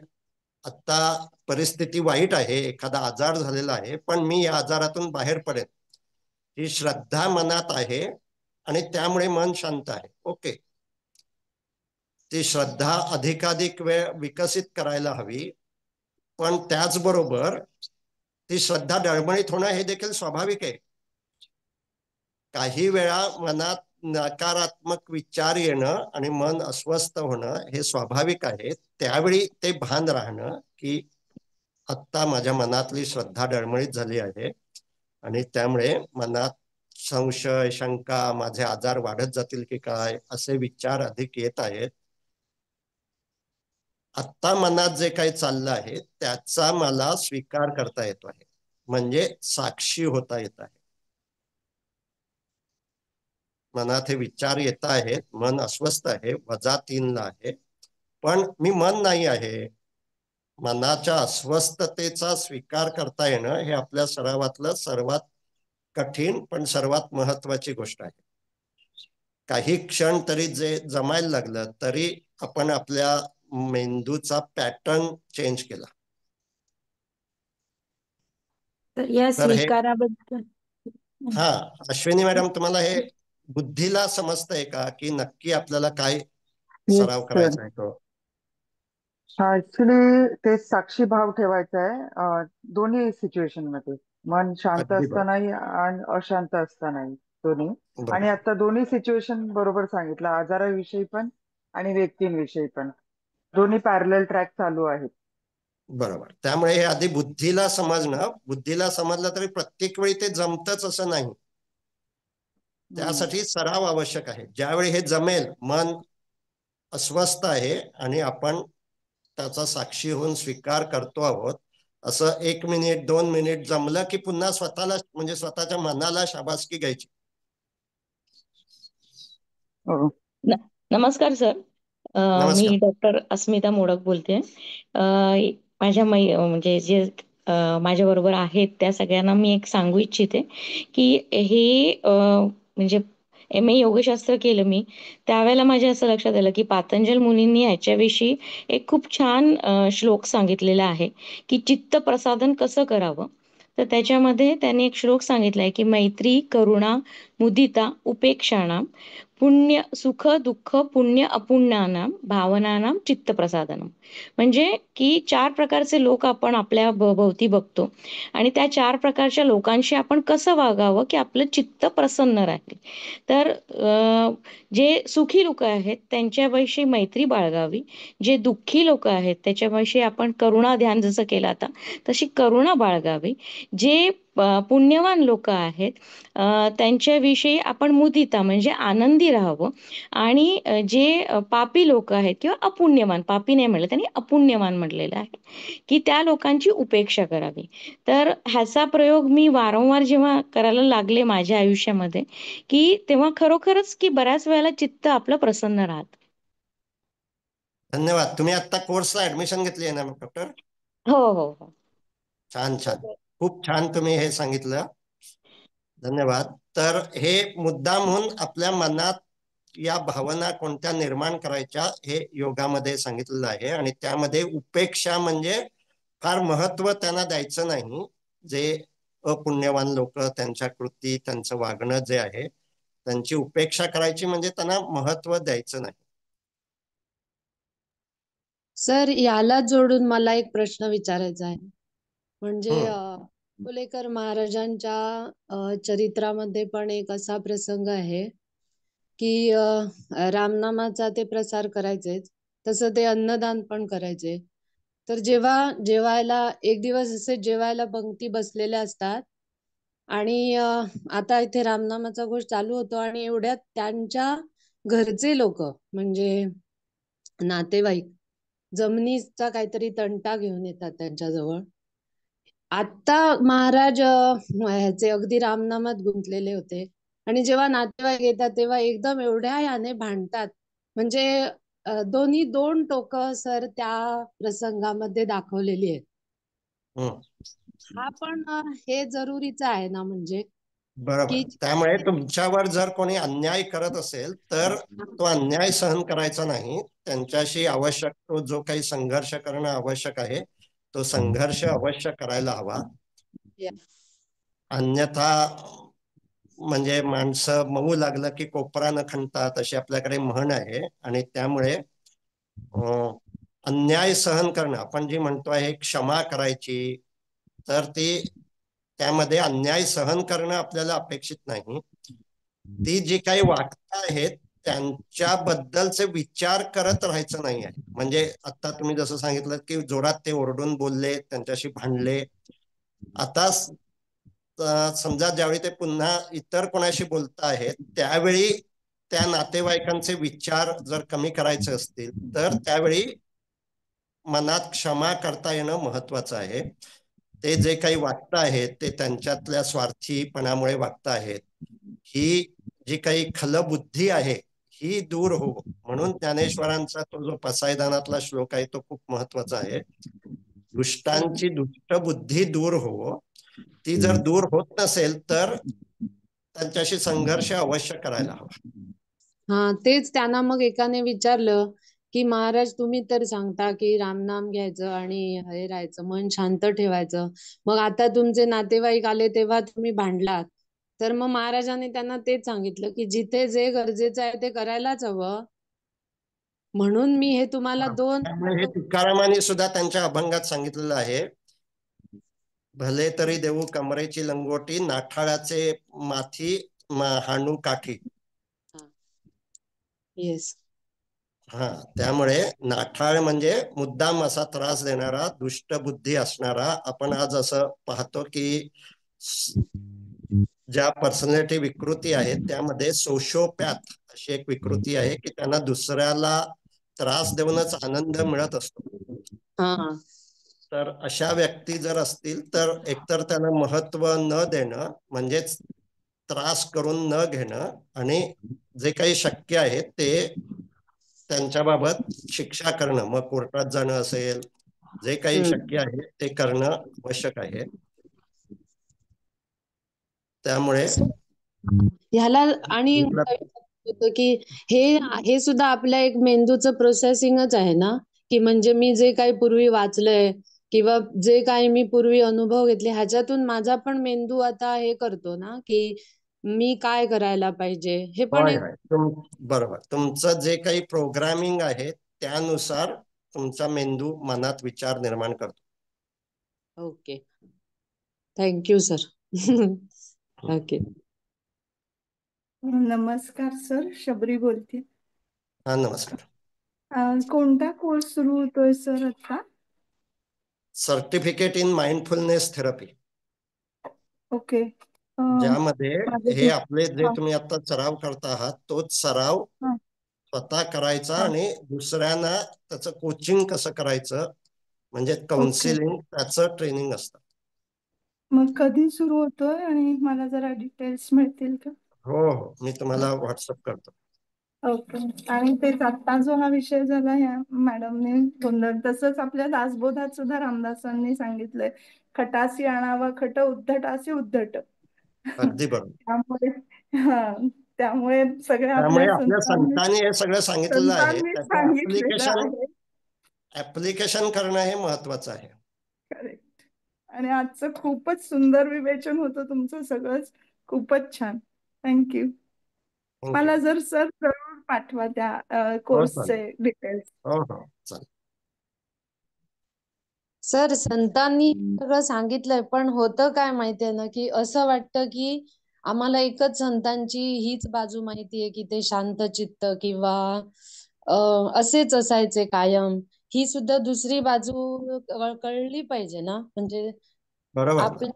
आता परिस्थिती वाईट आहे, एखादा आजार झालेला आहे, पण मी या आजारातून बाहेर पडेन, ही श्रद्धा मनात आहे आणि त्यामुळे मन शांत आहे. ओके, ती श्रद्धा अधिकाधिक वेळ विकसित करायला हवी, पण त्याचबरोबर ती श्रद्धा डळमळीत होणं हे देखील स्वाभाविक आहे. काही वेळा मनात नकारात्मक विचार येणं आणि मन अस्वस्थ होणं हे स्वाभाविक आहे. त्यावेळी ते भान राहणं की आत्ता माझ्या मनातली श्रद्धा डळमळीत झाली आहे आणि त्यामुळे मनात संशय, शंका, माझे आजार वाढत जातील की काय असे विचार अधिक येत आहेत. आत्ता मनात जे काही चाललं आहे त्याचा मला स्वीकार करता येतो आहे, म्हणजे साक्षी होता येत आहे. मनात हे विचार येत आहेत, मन अस्वस्थ आहे, -3 आहे, पण मी मन नाही आहे. मनाच्या अस्वस्थतेचा स्वीकार करता येणं हे आपल्या सरावातलं सर्वात कठीण पण सर्वात महत्वाची गोष्ट आहे. काही क्षण तरी जे जमायला लागलं तरी आपण आपल्या मेंदूचा पॅटर्न चेंज केला. तर या तर हे स्वीकाराबद्दल हा, अश्विनी मॅडम, तुम्हाला हे बुद्धीला समजतंय का की नक्की आपल्याला काय सराव करायचा आहे तो? ऍक्च्युली ते साक्षी भाव ठेवायचा आहे दोन्ही सिच्युएशन मध्ये, मन शांत अगदी बरोबर. असतानाही आणि अशांत असतानाही, दोन्ही. आणि बरोबर आता दोन्ही सिच्युएशन बरोबर सांगितलं, आजाराविषयी पण आणि व्यक्तींविषयी पण, दोन्ही पॅरलल ट्रॅक चालू आहेत. बरोबर. त्यामुळे हे आधी बुद्धीला समजणं, बुद्धीला समजलं तरी प्रत्येक वेळी ते जमतच असं नाही, त्यासाठी सराव आवश्यक आहे. ज्यावेळी हे जमेल, मन अस्वस्थ आहे आणि आपण त्याचा साक्षी होऊन स्वीकार करतो आहोत, असं 1 मिनिट 2 मिनिट जमलं की पुन्हा स्वतःला म्हणजे स्वतःच्या मनाला शाबासकी घ्यायची. हो. नमस्कार सर. नमस्कार. मी डॉक्टर अस्मिता मोडक बोलते. माझ्या म्हणजे जे माझ्या बरोबर आहेत त्या सगळ्यांना मी एक सांगू इच्छिते की हे म्हणजे MA योगशास्त्र केलं मी, त्यावेळेला माझ्या असं लक्षात आलं की पातंजल मुनींनी ह्याच्याविषयी एक खूप छान श्लोक सांगितलेला आहे की चित्त प्रसादन कसं करावं. तर त्याच्यामध्ये त्यांनी एक श्लोक सांगितलाय की मैत्री, करुणा, मुदिता उपेक्षाणां पुण्य सुख दुःख पुण्य अपुण्यानां भावनानां चित्तप्रसादनम. म्हणजे की 4 प्रकारचे लोक आपण आपल्या भोवती बघतो आणि त्या 4 प्रकारच्या लोकांशी आपण कसं वागावं की आपलं चित्त प्रसन्न राहील. तर जे सुखी लोक आहेत त्यांच्याविषयी मैत्री बाळगावी, जे दुःखी लोक आहेत त्याच्याविषयी आपण करुणा ध्यान जसं केलं आता तशी करुणा बाळगावी, जे पुण्यवान लोक आहेत त्यांच्याविषयी आपण मुदिता म्हणजे आनंदी राहावं आणि जे पापी लोक आहेत किंवा अपुण्यवान, पापी नाही म्हटलं त्यांनी अपुण्यवान म्हटलेलं आहे की त्या लोकांची उपेक्षा करावी. तर ह्याचा प्रयोग मी वारंवार जेव्हा करायला लागले माझ्या आयुष्यामध्ये की तेव्हा खरोखरच की बऱ्याच वेळेला चित्त आपलं प्रसन्न राहत. धन्यवाद. तुम्ही आता कोर्सला ऍडमिशन घेतली आहे ना डॉक्टर? हो हो हो. छान छान, खूप छान तुम्ही हे सांगितलं. धन्यवाद. तर हे मुद्दामहून आपल्या मनात या भावना कोणत्या निर्माण करायच्या हे योगामध्ये सांगितलेलं आहे. आणि त्यामध्ये उपेक्षा म्हणजे फार महत्व त्यांना द्यायचं नाही. जे अपुण्यवान लोक, त्यांच्या कृती, त्यांचं वागणं जे आहे त्यांची उपेक्षा करायची, म्हणजे त्यांना महत्व द्यायचं नाही. सर, याला जोडून मला एक प्रश्न विचारायचा आहे. म्हणजे फुलेकर महाराजांच्या चरित्रामध्ये पण एक असा प्रसंग आहे की रामनामाचा ते प्रसार करायचेच, तसं ते अन्नदान पण करायचे. तर जेव्हा जेवायला एक दिवस असे जेवायला पंक्ती बसलेल्या असतात आणि आता इथे रामनामाचा घोष चालू होतो आणि एवढ्यात त्यांच्या घरचे लोक म्हणजे नातेवाईक जमिनीचा काहीतरी तंटा घेऊन येतात त्यांच्याजवळ. आता महाराज ह्याचे अगदी रामनामात गुंतलेले होते आणि जेव्हा नातेवाईक येतात तेव्हा एकदम एवढ्या याने भांडतात. म्हणजे दोन्ही दोन टोकं सर त्या प्रसंगामध्ये दाखवलेली आहेत. हा पण हे जरुरीचं आहे ना, म्हणजे बरोबर. त्यामुळे तुमच्यावर जर कोणी अन्याय करत असेल तर तो अन्याय सहन करायचा नाही. त्यांच्याशी आवश्यक तो जो काही संघर्ष करणं आवश्यक आहे तो संघर्ष अवश्य करायला हवा. अन्यथा म्हणजे माणसं मऊ लागलं की कोपरा न खणतात, अशी आपल्याकडे म्हण आहे. आणि त्यामुळे अन्याय सहन करणं, आपण जी म्हणतो आहे क्षमा करायची, तर ती त्यामध्ये अन्याय सहन करणं आपल्याला अपेक्षित नाही. ती जी काही वागता आहेत त्यांच्याबद्दलचे विचार करत राहायचं नाही आहे. म्हणजे आता तुम्ही जसं सांगितलं की जोरात ते ओरडून बोलले, त्यांच्याशी भांडले. आता समजा ज्यावेळी ते पुन्हा इतर कोणाशी बोलत आहेत त्यावेळी त्या नातेवाईकांचे विचार जर कमी करायचे असतील तर त्यावेळी मनात क्षमा करता येणं महत्वाचं आहे. ते जे काही वागत आहेत ते त्यांच्यातल्या स्वार्थीपणामुळे वागत आहेत. ही जी काही खलबुद्धी आहे ही दूर हो, म्हणून ज्ञानेश्वरांचा तो जो पसायदानातला श्लोक आहे तो खूप महत्वाचा आहे. दुष्टांची दुष्ट बुद्धी दूर हो. ती जर दूर होत नसेल तर त्यांच्याशी संघर्ष अवश्य करायला हवा. हा, तेच त्यांना मग एकाने विचारलं की महाराज तुम्ही तर सांगता की रामनाम घ्यायचं आणि हे राहायचं, मन शांत ठेवायचं, मग आता तुमचे नातेवाईक आले तेव्हा तुम्ही भांडलात. तर मग महाराजांनी त्यांना तेच सांगितलं की जिथे जे गरजेचं आहे ते करायलाच हवं. म्हणून मी हे तुम्हाला दोन त्यामुळे हे तुकारामांनी सुद्धा त्यांच्या अभंगात सांगितलेलं आहे. भले तरी देऊ कमरेची लंगोटी, नाठाळाचे माथी हाणू काठी. येस. हा, त्यामुळे नाठाळ म्हणजे मुद्दाम असा त्रास देणारा, दुष्ट बुद्धी असणारा. आपण आज असं पाहतो की ज्या पर्सनॅलिटी विकृती आहेत त्यामध्ये सोशोपॅथ अशी एक विकृती आहे की त्यांना दुसऱ्याला त्रास देऊनच आनंद मिळत असतो. तर अशा व्यक्ती जर असतील तर एकतर त्यांना महत्व न देणं, म्हणजेच त्रास करून न घेणं, आणि जे काही शक्य आहे ते त्यांच्याबाबत शिक्षा करणं, मग कोर्टात जाणं असेल, जे काही शक्य आहे ते करणं आवश्यक आहे. त्यामुळे ह्याला आणि होतं की हे सुद्धा आपल्या एक मेंदूचं प्रोसेसिंगच आहे ना, की म्हणजे मी जे काही पूर्वी वाचलंय किंवा जे काही मी पूर्वी अनुभव घेतले ह्याच्यातून माझा पण मेंदू आता हे करतो ना की मी काय करायला पाहिजे, हे पण होय एक. होय बरोबर. तुमचं जे काही प्रोग्रामिंग आहे त्यानुसार तुमचा मेंदू मनात विचार निर्माण करतो. Okay, thank you sir. ओके. नमस्कार सर, शबरी बोलते. हा नमस्कार. कोणता कोर्स सुरू होतोय सर आता? Certificate in mindfulness therapy. Okay. ज्यामध्ये हे आपले जे हा, तुम्ही आता सराव करता आहात तोच सराव हा, स्वतः करायचा हा. आणि दुसऱ्यांना त्याचं कोचिंग कसं करायचं म्हणजे ओके. काउन्सिलिंग त्याचं ट्रेनिंग असतं. मग कधी सुरू होतोय आणि मला जरा डिटेल्स मिळतील का? हो हो, मी तुम्हाला व्हॉट्सअप करतो. ओके. आणि तेच आता जो हा विषय झाला ह्या मॅडमने बोललं तसंच आपल्या दासबोधात सुद्धा रामदासांनी सांगितलंय, खटासी आणावा खट उद्धटासी उद्धट. अगदी बरोबर. त्यामुळे हा, त्यामुळे सगळ्या त्यामुळे आपल्या आपल्या संतांनी हे सगळं सांगितलेलं आहे, संतांनी त्याचं सांगितलेलं आहे. ऍप्लिकेशन करणं हे महत्वाचं आहे. करेक्ट. आणि आजचं खूपच सुंदर विवेचन होतं तुमचं, सगळंच खूपच छान. थँक्यू. थँक्यू. मला जर सर जरूर पाठवा त्या हो कोर्सचे चालेल. डिटेल्स. हो हो चालेल. सर, संतांनी सगळं सांगितलंय, पण होतं काय माहितीये ना, की असं वाटतं की आम्हाला एकच संतांची हीच बाजू माहितीये की ते शांत चित्त किंवा असेच असायचे कायम. ही सुद्धा दुसरी बाजू कळली पाहिजे ना, म्हणजे बरोबर ना. आपलं.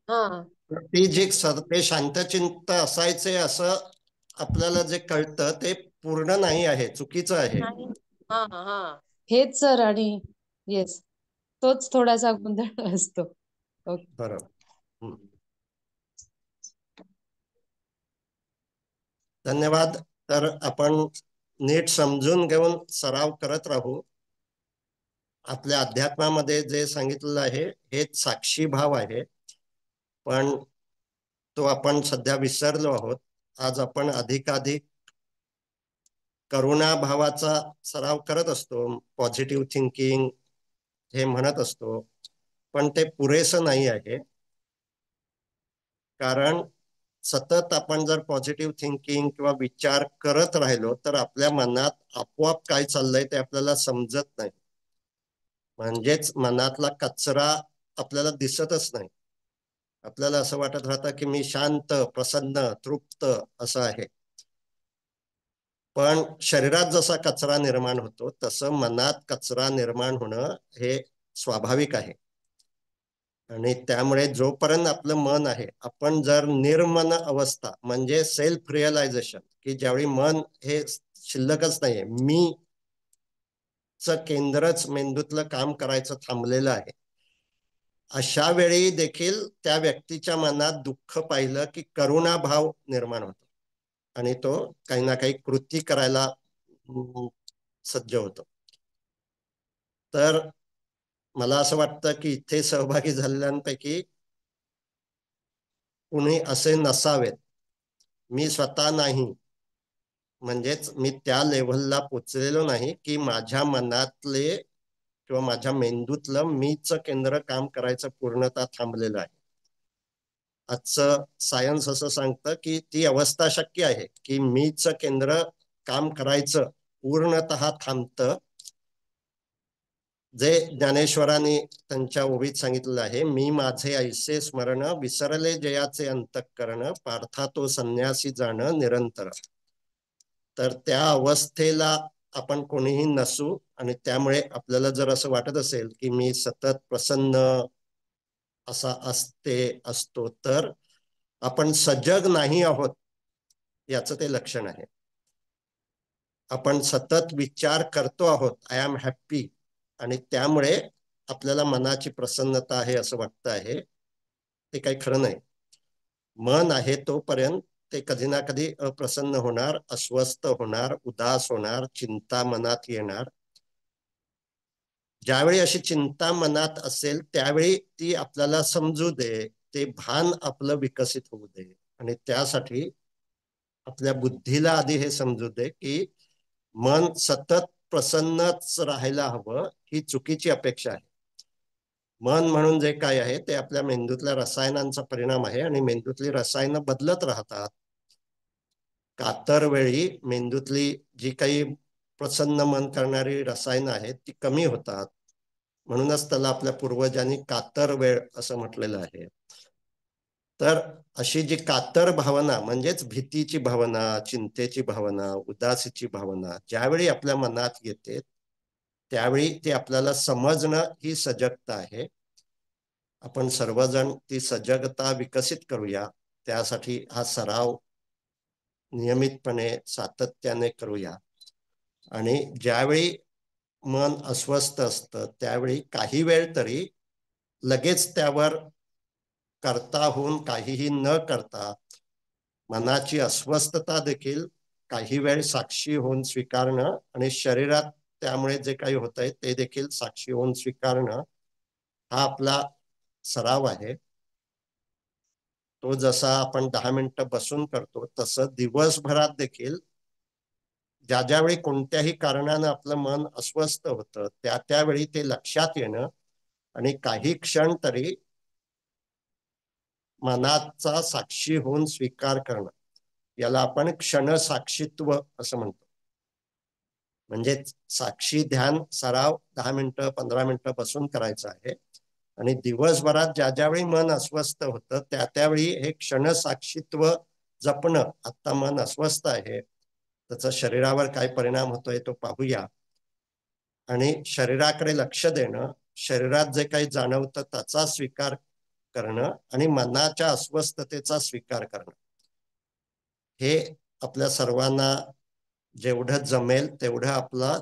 हा. ती जी ते शांतचित्त असायचे असं आपल्याला जे कळतं ते पूर्ण नाही आहे, चुकीचं आहे. नाही. हा हा, हेच सर. आणि येस, तोच थोडासा गोंधळ असतो. ओके. बरोबर. धन्यवाद. तर आपण नीट समजून घेऊन सराव करत राहू. आपल्या अध्यात्मामध्ये जे सांगितलेलं आहे हेच साक्षी भाव आहे, पण तो आपण सध्या विसरलो आहोत. आज आपण अधिकाधिक करुणा भावाचा सराव करत असतो, पॉझिटिव्ह थिंकिंग हे म्हणत असतो, पण ते पुरेसं नाही आहे. कारण सतत आपण जर पॉझिटिव्ह थिंकिंग किंवा विचार करत राहिलो तर आपल्या मनात आपोआप काय चाललंय ते आपल्याला समजत नाही. म्हणजेच मनातला कचरा आपल्याला दिसतच नाही. आपल्याला असं वाटत राहतं की मी शांत, प्रसन्न, तृप्त असं आहे. पण शरीरात जसा कचरा निर्माण होतो तसं मनात कचरा निर्माण होणं हे स्वाभाविक आहे. आणि त्यामुळे जोपर्यंत आपलं मन आहे, आपण जर निर्मन अवस्था म्हणजे सेल्फ रिअलायझेशन, की ज्यावेळी मन हे शिल्लकच नाहीये, मी च केंद्रच मेंदूतलं काम करायचं थांबलेलं आहे, अशा वेळी देखील त्या व्यक्तीच्या मनात दुःख पाहिलं की करुणा भाव निर्माण होतो आणि तो काही ना काही कृती करायला सज्ज होतो. तर मला असं वाटतं की इथे सहभागी झालेल्यांपैकी कुणी असे नसावेत. मी स्वतः नाही, म्हणजेच मी त्या लेव्हलला पोचलेलो नाही की माझ्या मनातले किंवा माझ्या मेंदूतलं मीच केंद्र काम करायचं पूर्णतः थांबलेलं आहे. आजचं सायन्स असं सांगतं की ती अवस्था शक्य आहे की मीच केंद्र काम करायचं पूर्णतः थांबतं, जे ज्ञानेश्वरांनी त्यांच्या ओवीत सांगितलेलं आहे, मी माझे ऐसे स्मरण विसरले जयाचे अंतःकरण पार्था तो संन्यासी जाणं निरंतर. तर त्या अवस्थेला आपण कोणीही नसू आणि त्यामुळे आपल्याला जर असं वाटत असेल की मी सतत प्रसन्न असा असतो तर आपण सजग नाही आहोत याचं ते लक्षण आहे. आपण सतत विचार करतो आहोत, आय एम हॅप्पी, आणि त्यामुळे आपल्याला मनाची प्रसन्नता आहे असं वाटतं आहे, ते काही खरं नाही. मन आहे तोपर्यंत ते कधी ना कधी अप्रसन्न होणार, अस्वस्थ होणार, उदास होणार, चिंता मनात येणार. ज्यावेळी अशी चिंता मनात असेल त्यावेळी ती आपल्याला समजू दे, ते भान आपलं विकसित होऊ दे. आणि त्यासाठी आपल्या बुद्धीला आधी हे समजू दे की मन सतत प्रसन्नच राहायला हवं, ही चुकीची अपेक्षा आहे. मन म्हणून जे काय आहे ते आपल्या मेंदूतल्या रसायनांचा परिणाम आहे आणि मेंदूतली रसायनं बदलत राहतात. कातर वेळी मेंदूतली जी काही प्रसन्न मन करणारी रसायनं आहेत ती कमी होतात. म्हणूनच त्याला आपल्या पूर्वजांनी कातर वेळ असं म्हटलेलं आहे. तर अशी जी कातर भावना म्हणजेच भीतीची भावना, चिंतेची भावना, उदासीची भावना ज्यावेळी आपल्या मनात येते त्यावेळी ती आपल्याला समजणं ही सजगता आहे. आपण सर्वजण ती सजगता विकसित करूया. त्यासाठी हा सराव नियमितपणे सातत्याने करूया. आणि ज्यावेळी मन अस्वस्थ असतं त्यावेळी काही वेळ तरी लगेच त्यावर करता होऊन काहीही न करता मनाची अस्वस्थता देखील काही वेळ साक्षी होऊन स्वीकारणं आणि शरीरात त्यामुळे जे काही होतंय ते देखील साक्षी होऊन स्वीकारणं हा आपला सराव आहे. तो जसा आपण 10 मिनिटं बसून करतो तसं दिवसभरात देखील ज्या ज्यावेळी कोणत्याही कारणानं आपलं मन अस्वस्थ होतं त्यावेळी ते लक्षात येणं आणि काही क्षण तरी मनाचा साक्षी होऊन स्वीकार करणं याला आपण क्षणसाक्षीत्व असं म्हणतो. म्हणजे साक्षी ध्यान सराव 10 मिनिटं 15 मिनिटं बसून करायचं आहे आणि दिवसभरात ज्या ज्यावेळी मन अस्वस्थ होतं त्यावेळी हे क्षणसाक्षीत्व जपणं. आता मन अस्वस्थ आहे त्याचा शरीरावर काय परिणाम होतोय तो पाहूया आणि शरीराकडे लक्ष देणं, शरीरात जे काही जाणवतं त्याचा स्वीकार करणं आणि मनाच्या अस्वस्थतेचा स्वीकार करणं हे आपल्या सर्वांना जेवढं जमेल तेवढं आपला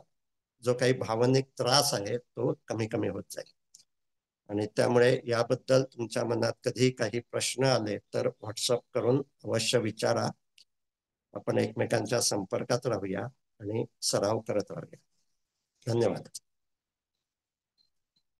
जो काही भावनिक त्रास आहे तो कमी कमी होत जाईल. आणि त्यामुळे याबद्दल तुमच्या मनात कधी काही प्रश्न आले तर व्हॉट्सअप करून अवश्य विचारा. आपण एकमेकांच्या संपर्कात राहूया आणि सराव करत राहूया. धन्यवाद.